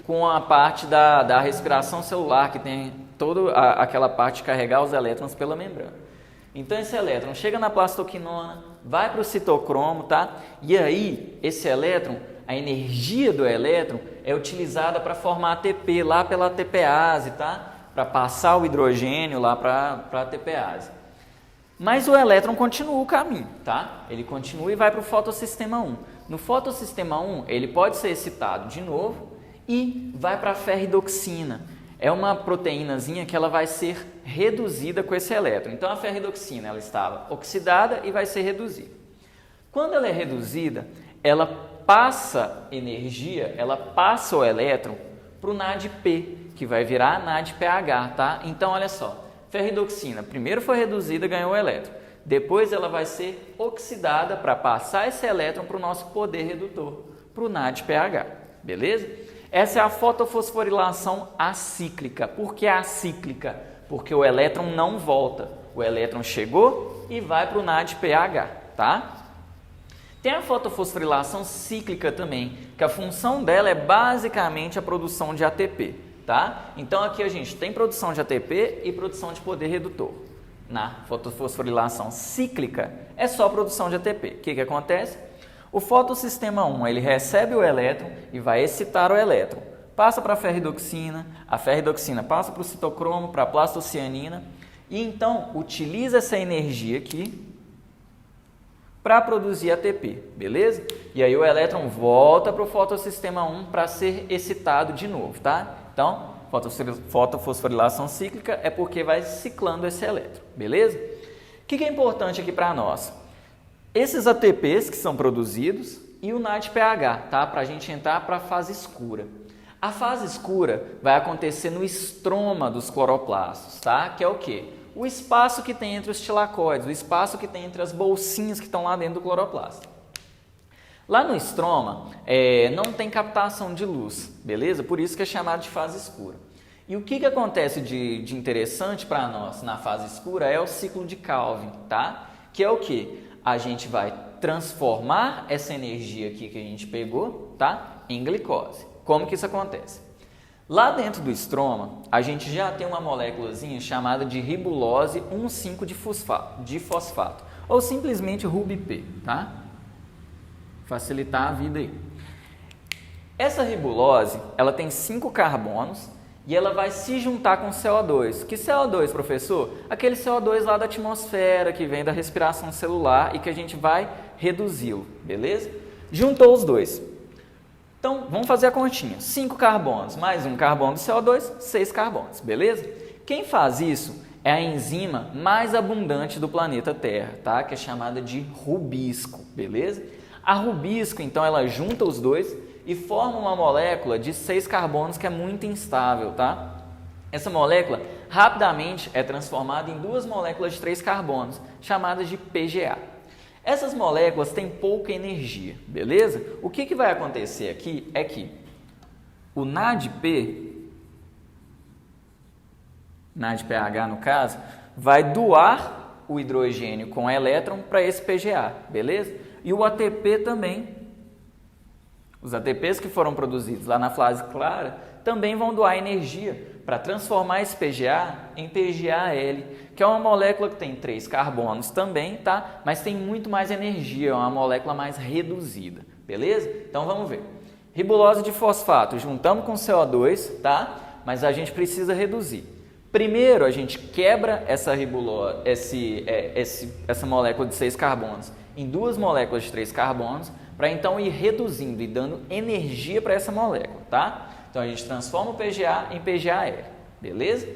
com a parte da respiração celular, que tem toda aquela parte de carregar os elétrons pela membrana. Então, esse elétron chega na plastoquinona, vai para o citocromo, tá? E aí, esse elétron, a energia do elétron é utilizada para formar ATP lá pela ATPase, tá? Para passar o hidrogênio lá para a ATPase. Mas o elétron continua o caminho, tá? Ele continua e vai para o fotossistema 1. No fotossistema 1, ele pode ser excitado de novo e vai para a ferridoxina. É uma proteínazinha que ela vai ser reduzida com esse elétron. Então, a ferridoxina ela estava oxidada e vai ser reduzida. Quando ela é reduzida, ela passa energia, ela passa o elétron para o NADP, que vai virar NADPH, tá? Então, olha só, ferridoxina primeiro foi reduzida, ganhou o elétron. Depois ela vai ser oxidada para passar esse elétron para o nosso poder redutor, para o NADPH, beleza? Essa é a fotofosforilação acíclica. Por que acíclica? Porque o elétron não volta. O elétron chegou e vai para o NADPH, tá? Tem a fotofosforilação cíclica também, que a função dela é basicamente a produção de ATP, tá? Então aqui a gente tem produção de ATP e produção de poder redutor. Na fotofosforilação cíclica é só produção de ATP. O que acontece? O fotossistema 1 ele recebe o elétron e vai excitar o elétron. Passa para a ferridoxina passa para o citocromo, para a plastocianina e então utiliza essa energia aqui para produzir ATP, beleza? E aí o elétron volta para o fotossistema 1 para ser excitado de novo, tá? Então, fotofosforilação cíclica é porque vai ciclando esse elétron, beleza? O que é importante aqui para nós? Esses ATPs que são produzidos e o NADPH, tá? Para a gente entrar para a fase escura. A fase escura vai acontecer no estroma dos cloroplastos, tá? Que é o quê? O espaço que tem entre os tilacoides, o espaço que tem entre as bolsinhas que estão lá dentro do cloroplasto. Lá no estroma não tem captação de luz, beleza? Por isso que é chamado de fase escura. E o que acontece de interessante para nós na fase escura é o ciclo de Calvin, tá? Que é o que? A gente vai transformar essa energia aqui que a gente pegou, tá? Em glicose. Como que isso acontece? Lá dentro do estroma, a gente já tem uma moléculazinha chamada de ribulose 1,5 de fosfato, ou simplesmente RUBP, tá? Facilitar a vida aí. Essa ribulose, ela tem 5 carbonos e ela vai se juntar com CO2. Que CO2, professor? Aquele CO2 lá da atmosfera, que vem da respiração celular e que a gente vai reduzi-lo, beleza? Juntou os dois. Então, vamos fazer a continha. 5 carbonos mais 1 carbono do CO2, 6 carbonos, beleza? Quem faz isso é a enzima mais abundante do planeta Terra, tá? Que é chamada de rubisco, beleza? A rubisco, então, ela junta os dois e forma uma molécula de 6 carbonos que é muito instável, tá? Essa molécula rapidamente é transformada em 2 moléculas de 3 carbonos, chamadas de PGA. Essas moléculas têm pouca energia, beleza? O que vai acontecer aqui é que o NADP, NADPH no caso, vai doar o hidrogênio com elétron para esse PGA, beleza? E o ATP também, os ATPs que foram produzidos lá na fase clara, também vão doar energia para transformar esse PGA em PGAL, que é uma molécula que tem 3 carbonos também, tá? Mas tem muito mais energia, é uma molécula mais reduzida, beleza? Então vamos ver. Ribulose de fosfato, juntamos com CO2, tá? Mas a gente precisa reduzir. Primeiro a gente quebra essa ribulose, essa molécula de 6 carbonos em 2 moléculas de 3 carbonos, para então ir reduzindo e dando energia para essa molécula, tá? Então a gente transforma o PGA em PGAL, beleza?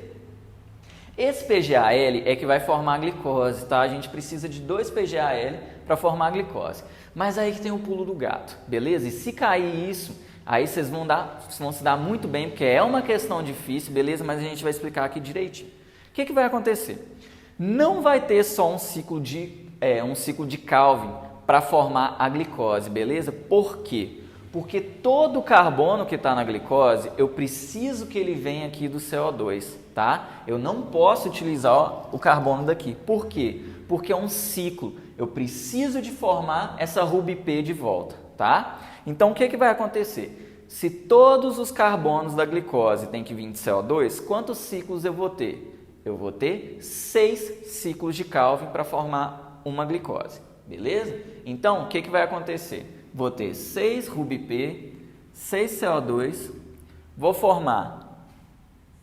Esse PGAL é que vai formar a glicose, tá? A gente precisa de 2 PGAL para formar a glicose. Mas aí que tem o pulo do gato, beleza? E se cair isso, aí vocês vão se dar muito bem, porque é uma questão difícil, beleza? Mas a gente vai explicar aqui direitinho. O que vai acontecer? Não vai ter só um ciclo de Calvin para formar a glicose, beleza? Por quê? Porque todo o carbono que está na glicose, eu preciso que ele venha aqui do CO2, tá? Eu não posso utilizar o carbono daqui. Por quê? Porque é um ciclo. Eu preciso de formar essa RUBP de volta, tá? Então, o que vai acontecer? Se todos os carbonos da glicose têm que vir de CO2, quantos ciclos eu vou ter? Eu vou ter 6 ciclos de Calvin para formar uma glicose, beleza? Então, o que vai acontecer? Vou ter 6 RUBP, 6 CO2, vou formar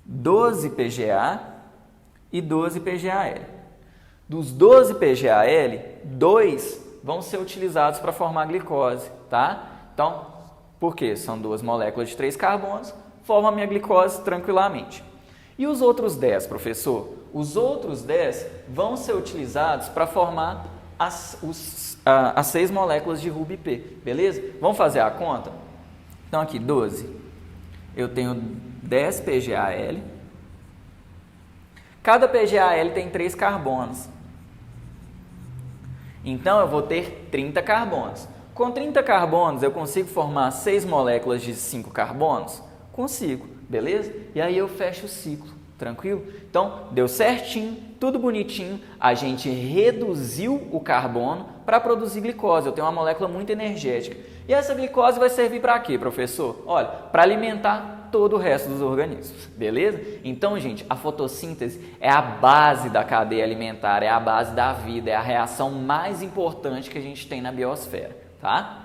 12 PGA e 12 PGAL. Dos 12 PGAL, 2 vão ser utilizados para formar glicose, tá? Então, por quê? São 2 moléculas de 3 carbonos, formam a minha glicose tranquilamente. E os outros 10, professor? Os outros 10 vão ser utilizados para formar as 6 moléculas de RUBP, beleza? Vamos fazer a conta? Então, aqui, 12 eu tenho 10 PGAL. Cada PGAL tem 3 carbonos. Então, eu vou ter 30 carbonos. Com 30 carbonos, eu consigo formar 6 moléculas de 5 carbonos? Consigo, beleza? E aí eu fecho o ciclo, tranquilo? Então, deu certinho, tudo bonitinho, a gente reduziu o carbono para produzir glicose. Eu tenho uma molécula muito energética. E essa glicose vai servir para quê, professor? Olha, para alimentar todo o resto dos organismos, beleza? Então, gente, a fotossíntese é a base da cadeia alimentar, é a base da vida, é a reação mais importante que a gente tem na biosfera, tá?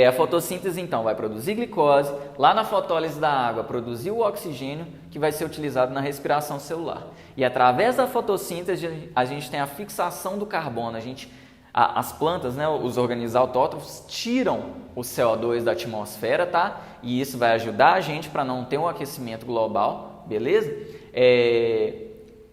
A fotossíntese, então, vai produzir glicose, lá na fotólise da água, produzir o oxigênio que vai ser utilizado na respiração celular. E através da fotossíntese, a gente tem a fixação do carbono, as plantas, né, os organismos autótrofos, tiram o CO2 da atmosfera, tá? E isso vai ajudar a gente para não ter um aquecimento global, beleza?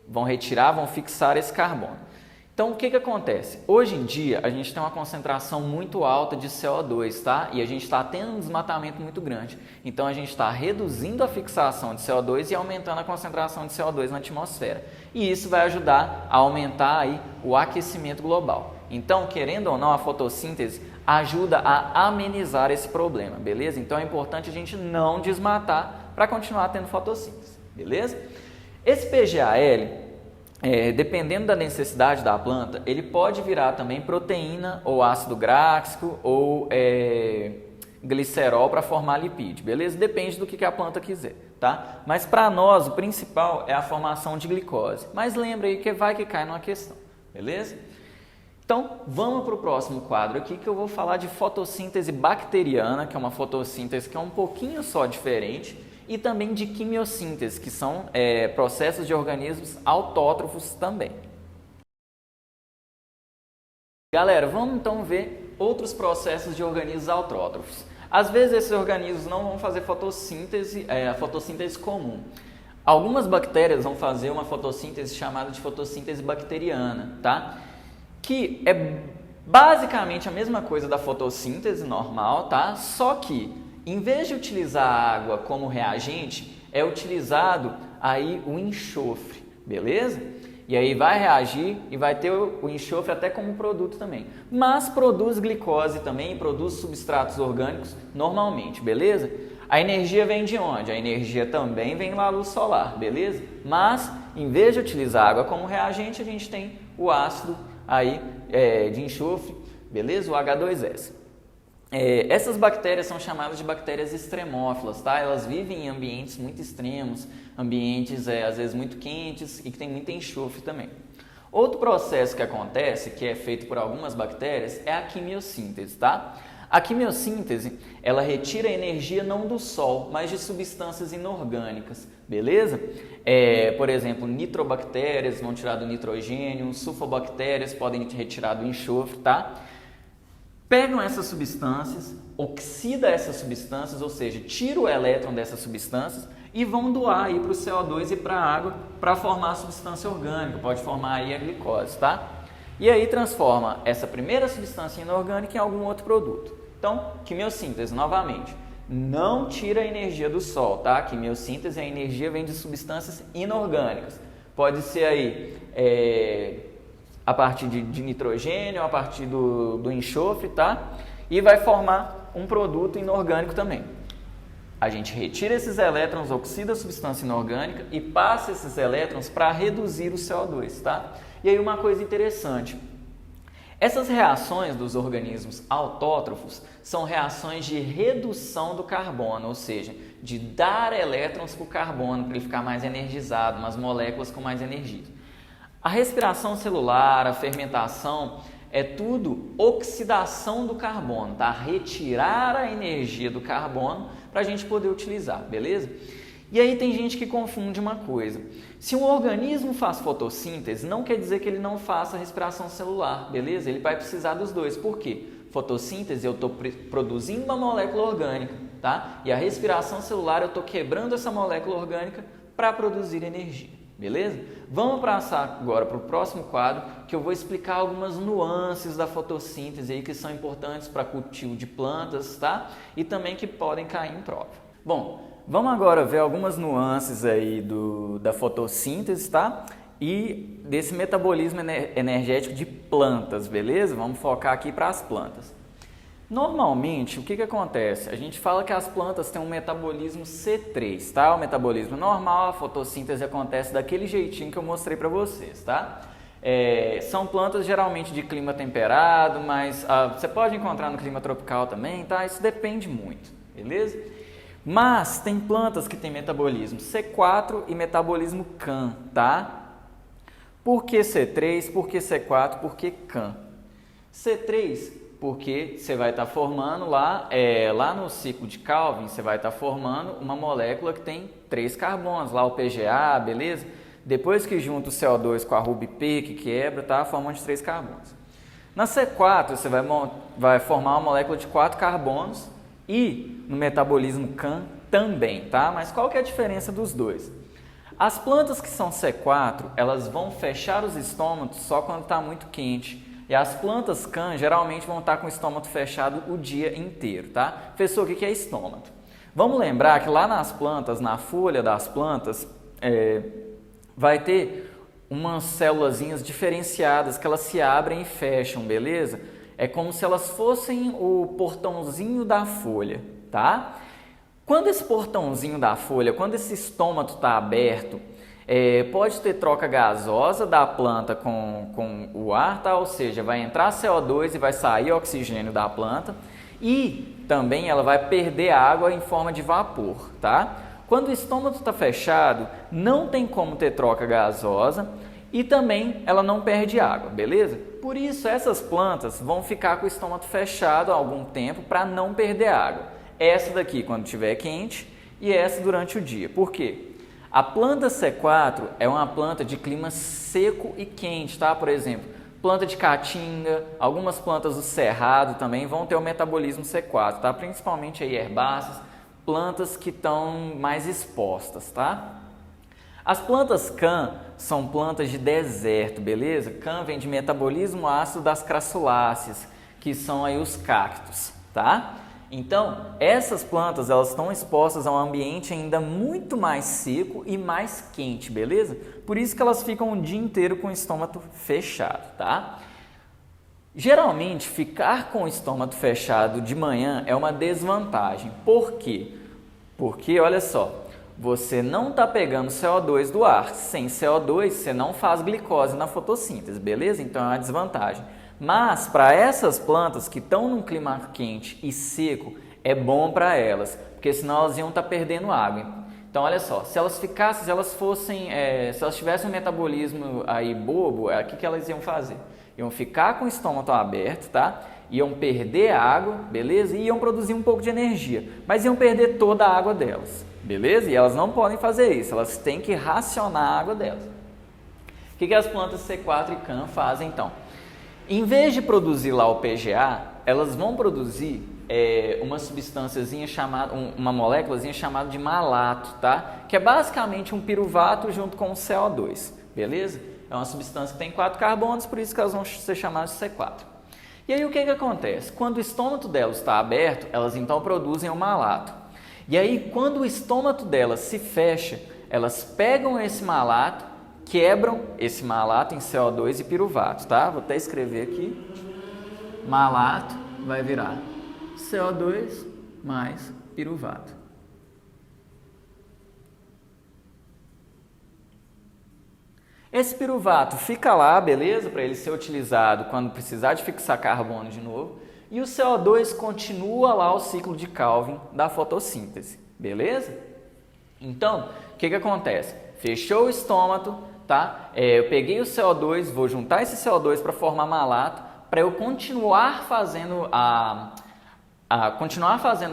Vão retirar, vão fixar esse carbono. Então, o que acontece? Hoje em dia, a gente tem uma concentração muito alta de CO2, tá? E a gente está tendo um desmatamento muito grande. Então, a gente está reduzindo a fixação de CO2 e aumentando a concentração de CO2 na atmosfera. E isso vai ajudar a aumentar aí o aquecimento global. Então, querendo ou não, a fotossíntese ajuda a amenizar esse problema, beleza? Então, é importante a gente não desmatar para continuar tendo fotossíntese, beleza? Esse PGAL... dependendo da necessidade da planta, ele pode virar também proteína ou ácido gráxico ou glicerol para formar lipídio, beleza? Depende do que a planta quiser, tá? Mas para nós o principal é a formação de glicose. Mas lembra aí que vai que cai numa questão, beleza? Então vamos para o próximo quadro aqui que eu vou falar de fotossíntese bacteriana, que é uma fotossíntese que é um pouquinho só diferente, e também de quimiossíntese, que são processos de organismos autótrofos também. Galera, vamos então ver outros processos de organismos autótrofos. Às vezes esses organismos não vão fazer fotossíntese, a fotossíntese comum. Algumas bactérias vão fazer uma fotossíntese chamada de fotossíntese bacteriana, tá? Que é basicamente a mesma coisa da fotossíntese normal, tá? Só que em vez de utilizar a água como reagente, é utilizado aí o enxofre, beleza? E aí vai reagir e vai ter o enxofre até como produto também. Mas produz glicose também, produz substratos orgânicos normalmente, beleza? A energia vem de onde? A energia também vem da luz solar, beleza? Mas em vez de utilizar a água como reagente, a gente tem o ácido aí de enxofre, beleza? O H2S. Essas bactérias são chamadas de bactérias extremófilas, tá? Elas vivem em ambientes muito extremos, ambientes às vezes muito quentes e que tem muito enxofre também. Outro processo que acontece, que é feito por algumas bactérias, é a quimiossíntese, tá? A quimiossíntese, ela retira a energia não do sol, mas de substâncias inorgânicas, beleza? Por exemplo, nitrobactérias vão tirar do nitrogênio, sulfobactérias podem retirar do enxofre, tá? Pegam essas substâncias, oxida essas substâncias, ou seja, tira o elétron dessas substâncias e vão doar aí para o CO2 e para a água para formar a substância orgânica, pode formar aí a glicose, tá? E aí transforma essa primeira substância inorgânica em algum outro produto. Então, quimiossíntese, novamente, não tira a energia do sol, tá? Quimiossíntese, a energia vem de substâncias inorgânicas. Pode ser aí a partir de nitrogênio, a partir do enxofre, tá? E vai formar um produto inorgânico também. A gente retira esses elétrons, oxida a substância inorgânica e passa esses elétrons para reduzir o CO2, tá? E aí uma coisa interessante, essas reações dos organismos autótrofos são reações de redução do carbono, ou seja, de dar elétrons para o carbono para ele ficar mais energizado, umas moléculas com mais energia. A respiração celular, a fermentação, é tudo oxidação do carbono, tá? Retirar a energia do carbono para a gente poder utilizar, beleza? E aí tem gente que confunde uma coisa. Se um organismo faz fotossíntese, não quer dizer que ele não faça respiração celular, beleza? Ele vai precisar dos dois. Por quê? Fotossíntese, eu estou produzindo uma molécula orgânica, tá? E a respiração celular, eu estou quebrando essa molécula orgânica para produzir energia. Beleza? Vamos passar agora para o próximo quadro, que eu vou explicar algumas nuances da fotossíntese aí que são importantes para cultivo de plantas, tá? E também que podem cair em prova. Bom, vamos agora ver algumas nuances aí da fotossíntese, tá? E desse metabolismo energético de plantas, beleza? Vamos focar aqui para as plantas. Normalmente, o que acontece? A gente fala que as plantas têm um metabolismo C3, tá? O metabolismo normal, a fotossíntese acontece daquele jeitinho que eu mostrei para vocês, tá? São plantas geralmente de clima temperado, mas você pode encontrar no clima tropical também, tá? Isso depende muito, beleza? Mas tem plantas que têm metabolismo C4 e metabolismo CAM, tá? Por que C3? Por que C4? Por que CAM? C3 porque você vai estar formando lá no ciclo de Calvin, você vai estar formando uma molécula que tem 3 carbonos, lá o PGA, beleza? Depois que junta o CO2 com a RuBP, que quebra, tá formando de 3 carbonos. Na C4, você vai formar uma molécula de 4 carbonos e no metabolismo CAM também, tá? Mas qual que é a diferença dos dois? As plantas que são C4, elas vão fechar os estômatos só quando está muito quente. E as plantas CAM geralmente vão estar com o estômago fechado o dia inteiro, tá? Professor, o que é estômago? Vamos lembrar que lá nas plantas, na folha das plantas, vai ter umas célulazinhas diferenciadas que elas se abrem e fecham, beleza? É como se elas fossem o portãozinho da folha, tá? Quando esse portãozinho da folha, quando esse estômago está aberto, pode ter troca gasosa da planta com o ar, tá? Ou seja, vai entrar CO2 e vai sair oxigênio da planta e também ela vai perder água em forma de vapor, tá? Quando o estômago está fechado, não tem como ter troca gasosa e também ela não perde água, beleza? Por isso, essas plantas vão ficar com o estômago fechado há algum tempo para não perder água. Essa daqui quando estiver quente e essa durante o dia. Por quê? A planta C4 é uma planta de clima seco e quente, tá? Por exemplo, planta de caatinga, algumas plantas do cerrado também vão ter o metabolismo C4, tá? Principalmente aí herbáceas, plantas que estão mais expostas, tá? As plantas CAM são plantas de deserto, beleza? CAM vem de metabolismo ácido das crassuláceas, que são aí os cactos, tá? Então, essas plantas elas estão expostas a um ambiente ainda muito mais seco e mais quente, beleza? Por isso que elas ficam o dia inteiro com o estômago fechado, tá? Geralmente, ficar com o estômago fechado de manhã é uma desvantagem. Por quê? Porque, olha só, você não está pegando CO2 do ar. Sem CO2, você não faz glicose na fotossíntese, beleza? Então, é uma desvantagem. Mas, para essas plantas que estão num clima quente e seco, é bom para elas, porque senão elas iam estar perdendo água. Então, olha só, se elas tivessem um metabolismo aí bobo, o que elas iam fazer? Iam ficar com o estômago aberto, tá? Iam perder água, beleza? E iam produzir um pouco de energia, mas iam perder toda a água delas, beleza? E elas não podem fazer isso, elas têm que racionar a água delas. O que as plantas C4 e CAM fazem então? Em vez de produzir lá o PGA, elas vão produzir uma substânciazinha chamada, uma moléculazinha chamada de malato, tá? Que é basicamente um piruvato junto com o CO2, beleza? É uma substância que tem 4 carbonos, por isso que elas vão ser chamadas de C4. E aí o que acontece? Quando o estômago delas está aberto, elas então produzem o malato. E aí quando o estômago delas se fecha, elas pegam esse malato, quebram esse malato em CO2 e piruvato, tá? Vou até escrever aqui. Malato vai virar CO2 mais piruvato. Esse piruvato fica lá, beleza? Para ele ser utilizado quando precisar de fixar carbono de novo. E o CO2 continua lá o ciclo de Calvin da fotossíntese, beleza? Então, o que acontece? Fechou o estômago, tá? Eu peguei o CO2, vou juntar esse CO2 para formar malato, para eu continuar fazendo a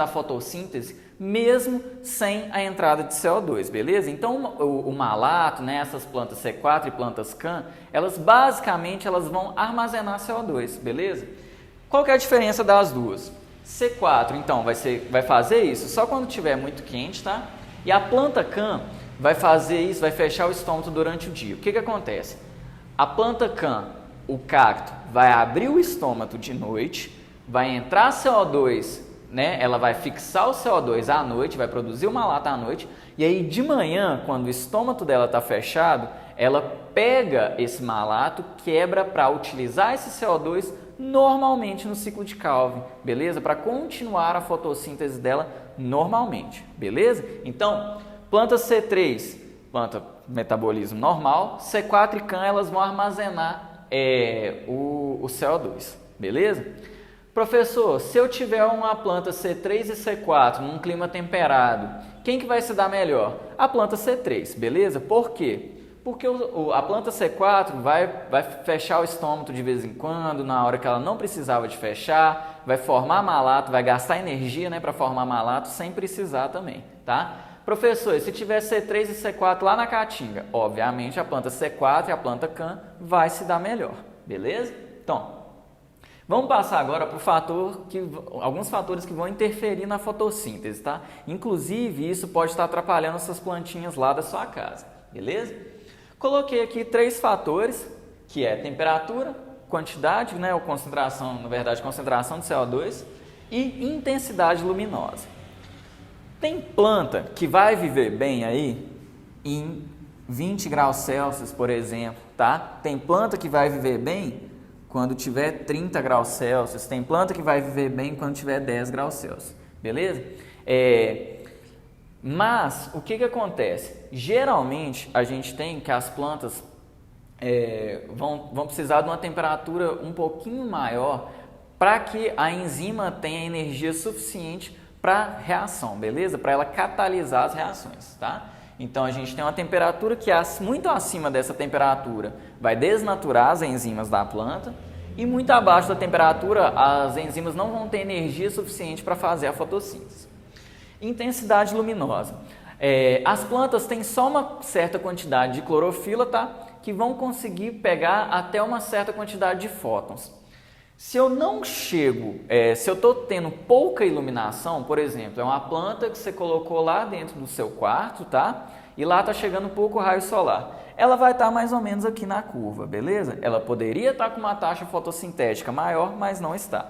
fotossíntese mesmo sem a entrada de CO2, beleza? Então o malato, né, essas plantas C4 e plantas CAM, elas basicamente vão armazenar CO2, beleza? Qual que é a diferença das duas? C4 então vai fazer isso só quando estiver muito quente, tá? E a planta CAM vai fazer isso, vai fechar o estômago durante o dia. O que acontece? A planta CAM, o cacto, vai abrir o estômago de noite, vai entrar CO2 né, ela vai fixar o CO2 à noite, vai produzir uma lata à noite, e aí de manhã, quando o estômago dela está fechado, ela pega esse malato, quebra para utilizar esse CO2 normalmente no ciclo de Calvin, beleza? Para continuar a fotossíntese dela normalmente, beleza? Então, planta C3, planta metabolismo normal, C4 e CAN elas vão armazenar o CO2, beleza? Professor, se eu tiver uma planta C3 e C4 num clima temperado, quem que vai se dar melhor? A planta C3, beleza? Por quê? Porque a planta C4 vai fechar o estômago de vez em quando, na hora que ela não precisava de fechar, vai formar malato, vai gastar energia, né, para formar malato sem precisar também, tá? Professor, se tiver C3 e C4 lá na caatinga, obviamente a planta C4 e a planta CAN vai se dar melhor, beleza? Então, vamos passar agora para alguns fatores que vão interferir na fotossíntese, tá? Inclusive, isso pode estar atrapalhando essas plantinhas lá da sua casa, beleza? Coloquei aqui 3 fatores, que é temperatura, quantidade, né, ou concentração, na verdade, concentração de CO2 e intensidade luminosa. Tem planta que vai viver bem aí em 20 graus Celsius, por exemplo, tá? Tem planta que vai viver bem quando tiver 30 graus Celsius, tem planta que vai viver bem quando tiver 10 graus Celsius, beleza? Mas, o que acontece? Geralmente, a gente tem que as plantas vão precisar de uma temperatura um pouquinho maior para que a enzima tenha energia suficiente para reação, beleza? Para ela catalisar as reações, tá? Então, a gente tem uma temperatura que muito acima dessa temperatura vai desnaturar as enzimas da planta e muito abaixo da temperatura as enzimas não vão ter energia suficiente para fazer a fotossíntese. Intensidade luminosa. As plantas têm só uma certa quantidade de clorofila, tá? Que vão conseguir pegar até uma certa quantidade de fótons. Se eu não chego, se eu estou tendo pouca iluminação, por exemplo, é uma planta que você colocou lá dentro do seu quarto, tá? E lá está chegando pouco raio solar. Ela vai estar mais ou menos aqui na curva, beleza? Ela poderia estar com uma taxa fotossintética maior, mas não está.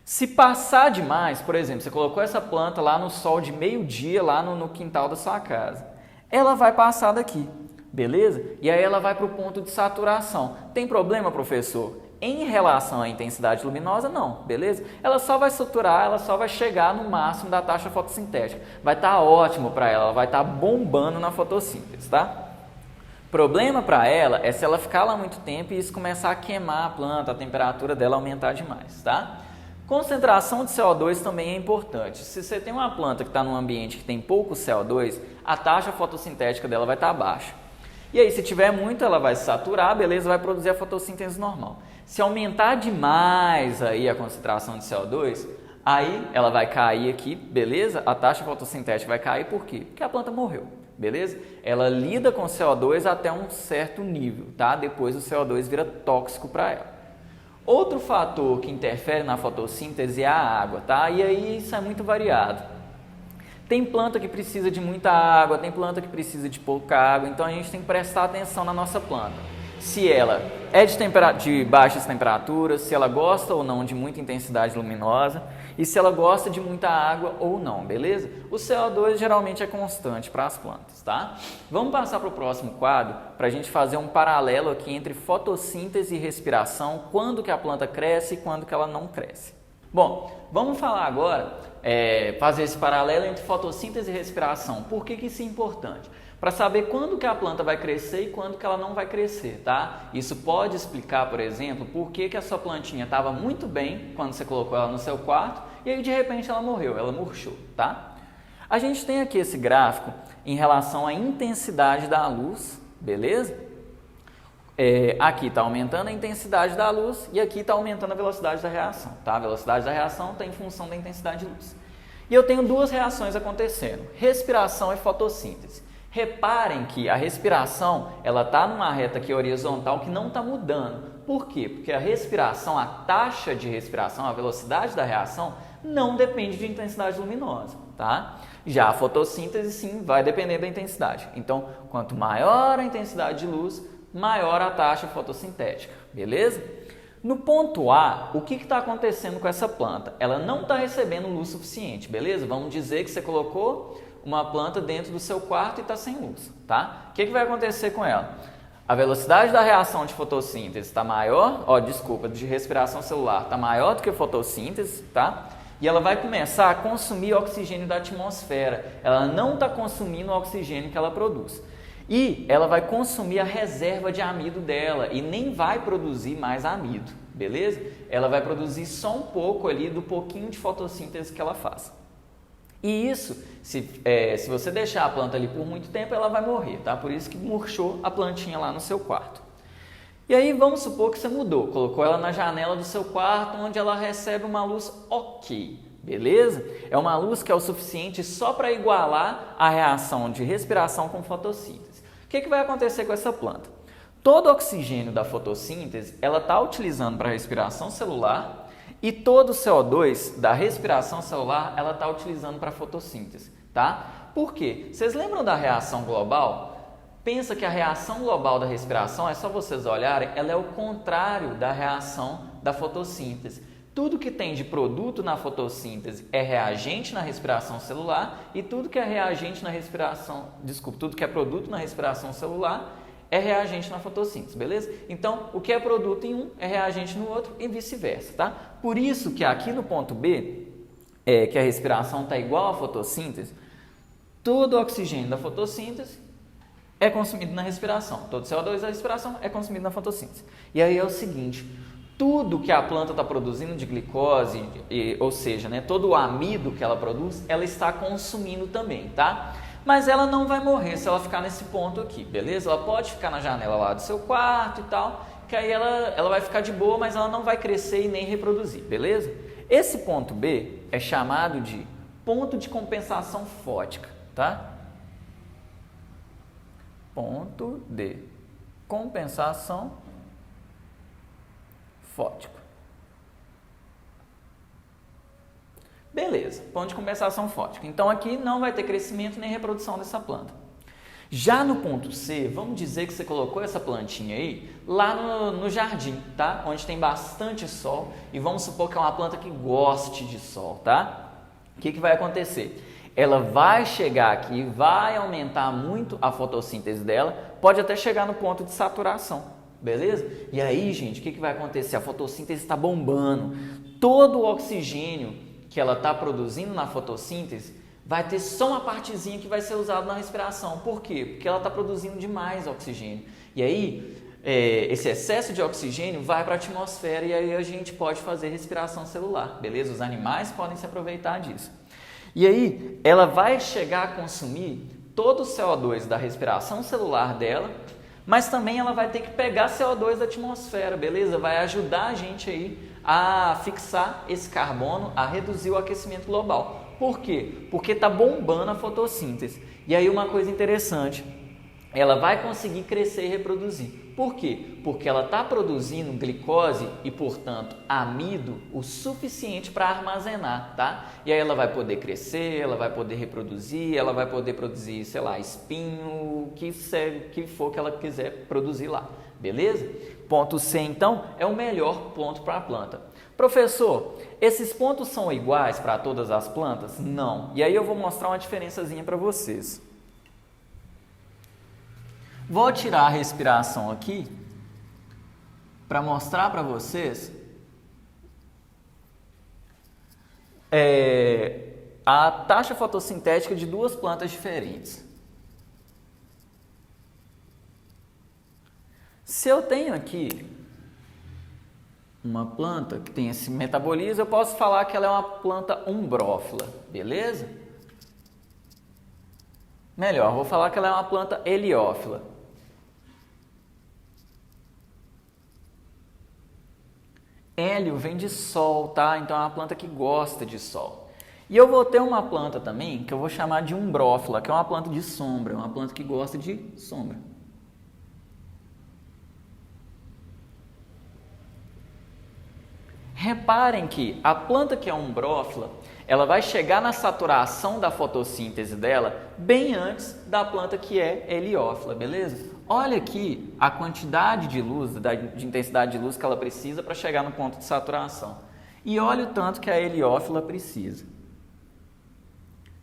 Se passar demais, por exemplo, você colocou essa planta lá no sol de meio-dia, lá no quintal da sua casa, ela vai passar daqui, beleza? E aí ela vai para o ponto de saturação. Tem problema, professor? Em relação à intensidade luminosa, não, beleza? Ela só vai saturar, ela só vai chegar no máximo da taxa fotossintética. Vai estar ótimo para ela vai estar bombando na fotossíntese, tá? Problema para ela é se ela ficar lá muito tempo e isso começar a queimar a planta, a temperatura dela aumentar demais, tá? Concentração de CO2 também é importante. Se você tem uma planta que está num ambiente que tem pouco CO2, a taxa fotossintética dela vai estar baixa. E aí, se tiver muito, ela vai se saturar, beleza, vai produzir a fotossíntese normal. Se aumentar demais aí a concentração de CO2, aí ela vai cair aqui, beleza? A taxa fotossintética vai cair, por quê? Porque a planta morreu, beleza? Ela lida com CO2 até um certo nível, tá? Depois o CO2 vira tóxico para ela. Outro fator que interfere na fotossíntese é a água, tá? E aí isso é muito variado. Tem planta que precisa de muita água, tem planta que precisa de pouca água, então a gente tem que prestar atenção na nossa planta. Se ela é de baixas temperaturas, se ela gosta ou não de muita intensidade luminosa e se ela gosta de muita água ou não, beleza? O CO2 geralmente é constante para as plantas, tá? Vamos passar para o próximo quadro para a gente fazer um paralelo aqui entre fotossíntese e respiração, quando que a planta cresce e quando que ela não cresce. Bom, vamos falar agora, fazer esse paralelo entre fotossíntese e respiração. Por que isso é importante? Para saber quando que a planta vai crescer e quando que ela não vai crescer, tá? Isso pode explicar, por exemplo, por que a sua plantinha estava muito bem quando você colocou ela no seu quarto e aí de repente ela morreu, ela murchou, tá? A gente tem aqui esse gráfico em relação à intensidade da luz, beleza? Aqui está aumentando a intensidade da luz e aqui está aumentando a velocidade da reação, tá? A velocidade da reação está em função da intensidade de luz. E eu tenho duas reações acontecendo, respiração e fotossíntese. Reparem que a respiração ela está numa reta aqui horizontal que não está mudando. Por quê? Porque a respiração, a taxa de respiração, a velocidade da reação não depende de intensidade luminosa, tá? Já a fotossíntese sim vai depender da intensidade. Então, quanto maior a intensidade de luz, maior a taxa fotossintética, beleza? No ponto A, o que está acontecendo com essa planta? Ela não está recebendo luz suficiente, beleza? Vamos dizer que você colocou uma planta dentro do seu quarto e está sem luz, tá? O que vai acontecer com ela? A velocidade da reação de fotossíntese está maior, de respiração celular está maior do que a fotossíntese, tá? E ela vai começar a consumir oxigênio da atmosfera. Ela não está consumindo o oxigênio que ela produz. E ela vai consumir a reserva de amido dela e nem vai produzir mais amido, beleza? Ela vai produzir só um pouco ali do pouquinho de fotossíntese que ela faz. E isso, se você deixar a planta ali por muito tempo, ela vai morrer, tá? Por isso que murchou a plantinha lá no seu quarto. E aí vamos supor que você mudou, colocou ela na janela do seu quarto, onde ela recebe uma luz ok, beleza? É uma luz que é o suficiente só para igualar a reação de respiração com fotossíntese. O que vai acontecer com essa planta? Todo o oxigênio da fotossíntese, ela está utilizando para a respiração celular, e todo o CO2 da respiração celular, ela está utilizando para a fotossíntese, tá? Por quê? Vocês lembram da reação global? Pensa que a reação global da respiração, é só vocês olharem, ela é o contrário da reação da fotossíntese. Tudo que tem de produto na fotossíntese é reagente na respiração celular e tudo que é reagente na tudo que é produto na respiração celular é reagente na fotossíntese, beleza? Então, o que é produto em um é reagente no outro e vice-versa, tá? Por isso que aqui no ponto B, que a respiração está igual à fotossíntese, todo o oxigênio da fotossíntese é consumido na respiração, todo o CO2 da respiração é consumido na fotossíntese. E aí é o seguinte, tudo que a planta está produzindo de glicose, ou seja, né, todo o amido que ela produz, ela está consumindo também, tá? Mas ela não vai morrer se ela ficar nesse ponto aqui, beleza? Ela pode ficar na janela lá do seu quarto e tal, que aí ela vai ficar de boa, mas ela não vai crescer e nem reproduzir, beleza? Esse ponto B é chamado de ponto de compensação fótica, tá? Ponto de compensação fótico. Beleza, ponto de compensação fótica. Então aqui não vai ter crescimento nem reprodução dessa planta. Já no ponto C, vamos dizer que você colocou essa plantinha aí lá no jardim, tá? Onde tem bastante sol e vamos supor que é uma planta que goste de sol, tá? O que vai acontecer? Ela vai chegar aqui, vai aumentar muito a fotossíntese dela, pode até chegar no ponto de saturação, beleza? E aí, gente, o que vai acontecer? A fotossíntese está bombando, todo o oxigênio que ela está produzindo na fotossíntese, vai ter só uma partezinha que vai ser usada na respiração. Por quê? Porque ela está produzindo demais oxigênio. E aí, esse excesso de oxigênio vai para a atmosfera e aí a gente pode fazer respiração celular, beleza? Os animais podem se aproveitar disso. E aí, ela vai chegar a consumir todo o CO2 da respiração celular dela, mas também ela vai ter que pegar CO2 da atmosfera, beleza? Vai ajudar a gente aí a fixar esse carbono, a reduzir o aquecimento global. Por quê? Porque está bombando a fotossíntese. E aí uma coisa interessante, ela vai conseguir crescer e reproduzir. Por quê? Porque ela está produzindo glicose e, portanto, amido o suficiente para armazenar, tá? E aí ela vai poder crescer, ela vai poder reproduzir, ela vai poder produzir, sei lá, espinho, o que for que ela quiser produzir lá, beleza? Ponto C, então, é o melhor ponto para a planta. Professor, esses pontos são iguais para todas as plantas? Não. E aí eu vou mostrar uma diferençazinha para vocês. Vou tirar a respiração aqui para mostrar para vocês a taxa fotossintética de duas plantas diferentes. Se eu tenho aqui uma planta que tem esse metabolismo, eu posso falar que ela é uma planta umbrófila, beleza? Melhor, vou falar que ela é uma planta heliófila. Hélio vem de sol, tá? Então é uma planta que gosta de sol. E eu vou ter uma planta também que eu vou chamar de umbrófila, que é uma planta de sombra, uma planta que gosta de sombra. Reparem que a planta que é umbrófila, ela vai chegar na saturação da fotossíntese dela bem antes da planta que é heliófila, beleza? Olha aqui a quantidade de luz, de intensidade de luz que ela precisa para chegar no ponto de saturação. E olha o tanto que a heliófila precisa.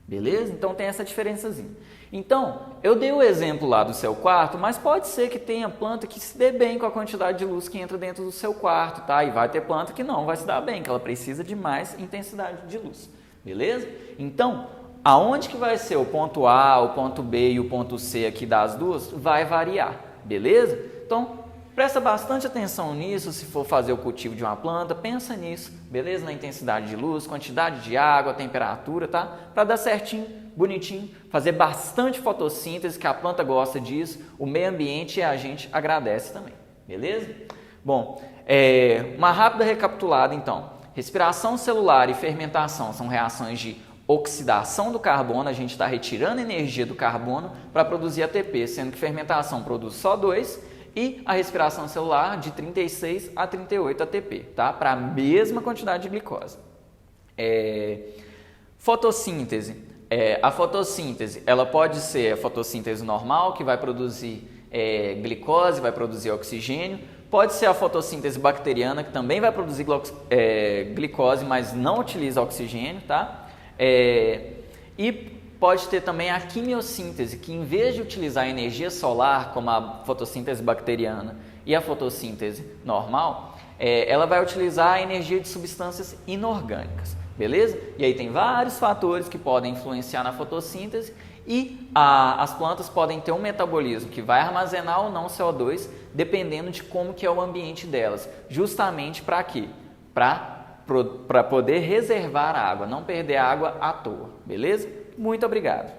Beleza? Então tem essa diferençazinha. Então, eu dei o exemplo lá do seu quarto, mas pode ser que tenha planta que se dê bem com a quantidade de luz que entra dentro do seu quarto, tá? E vai ter planta que não vai se dar bem, que ela precisa de mais intensidade de luz. Beleza? Então, aonde que vai ser o ponto A, o ponto B e o ponto C aqui das duas? Vai variar. Beleza? Então, presta bastante atenção nisso, se for fazer o cultivo de uma planta, pensa nisso, beleza? Na intensidade de luz, quantidade de água, temperatura, tá? Para dar certinho, bonitinho, fazer bastante fotossíntese, que a planta gosta disso, o meio ambiente e a gente agradece também, beleza? Bom, uma rápida recapitulada então. Respiração celular e fermentação são reações de oxidação do carbono, a gente está retirando energia do carbono para produzir ATP, sendo que fermentação produz só 2, e a respiração celular de 36 a 38 ATP, tá? Para a mesma quantidade de glicose. Fotossíntese. A fotossíntese, ela pode ser a fotossíntese normal, que vai produzir glicose, vai produzir oxigênio. Pode ser a fotossíntese bacteriana, que também vai produzir glicose, mas não utiliza oxigênio, tá? E pode ter também a quimiossíntese, que em vez de utilizar a energia solar, como a fotossíntese bacteriana e a fotossíntese normal, ela vai utilizar a energia de substâncias inorgânicas, beleza? E aí tem vários fatores que podem influenciar na fotossíntese e as plantas podem ter um metabolismo que vai armazenar ou não CO2, dependendo de como que é o ambiente delas. Justamente para quê? Para poder reservar água, não perder água à toa, beleza? Muito obrigado!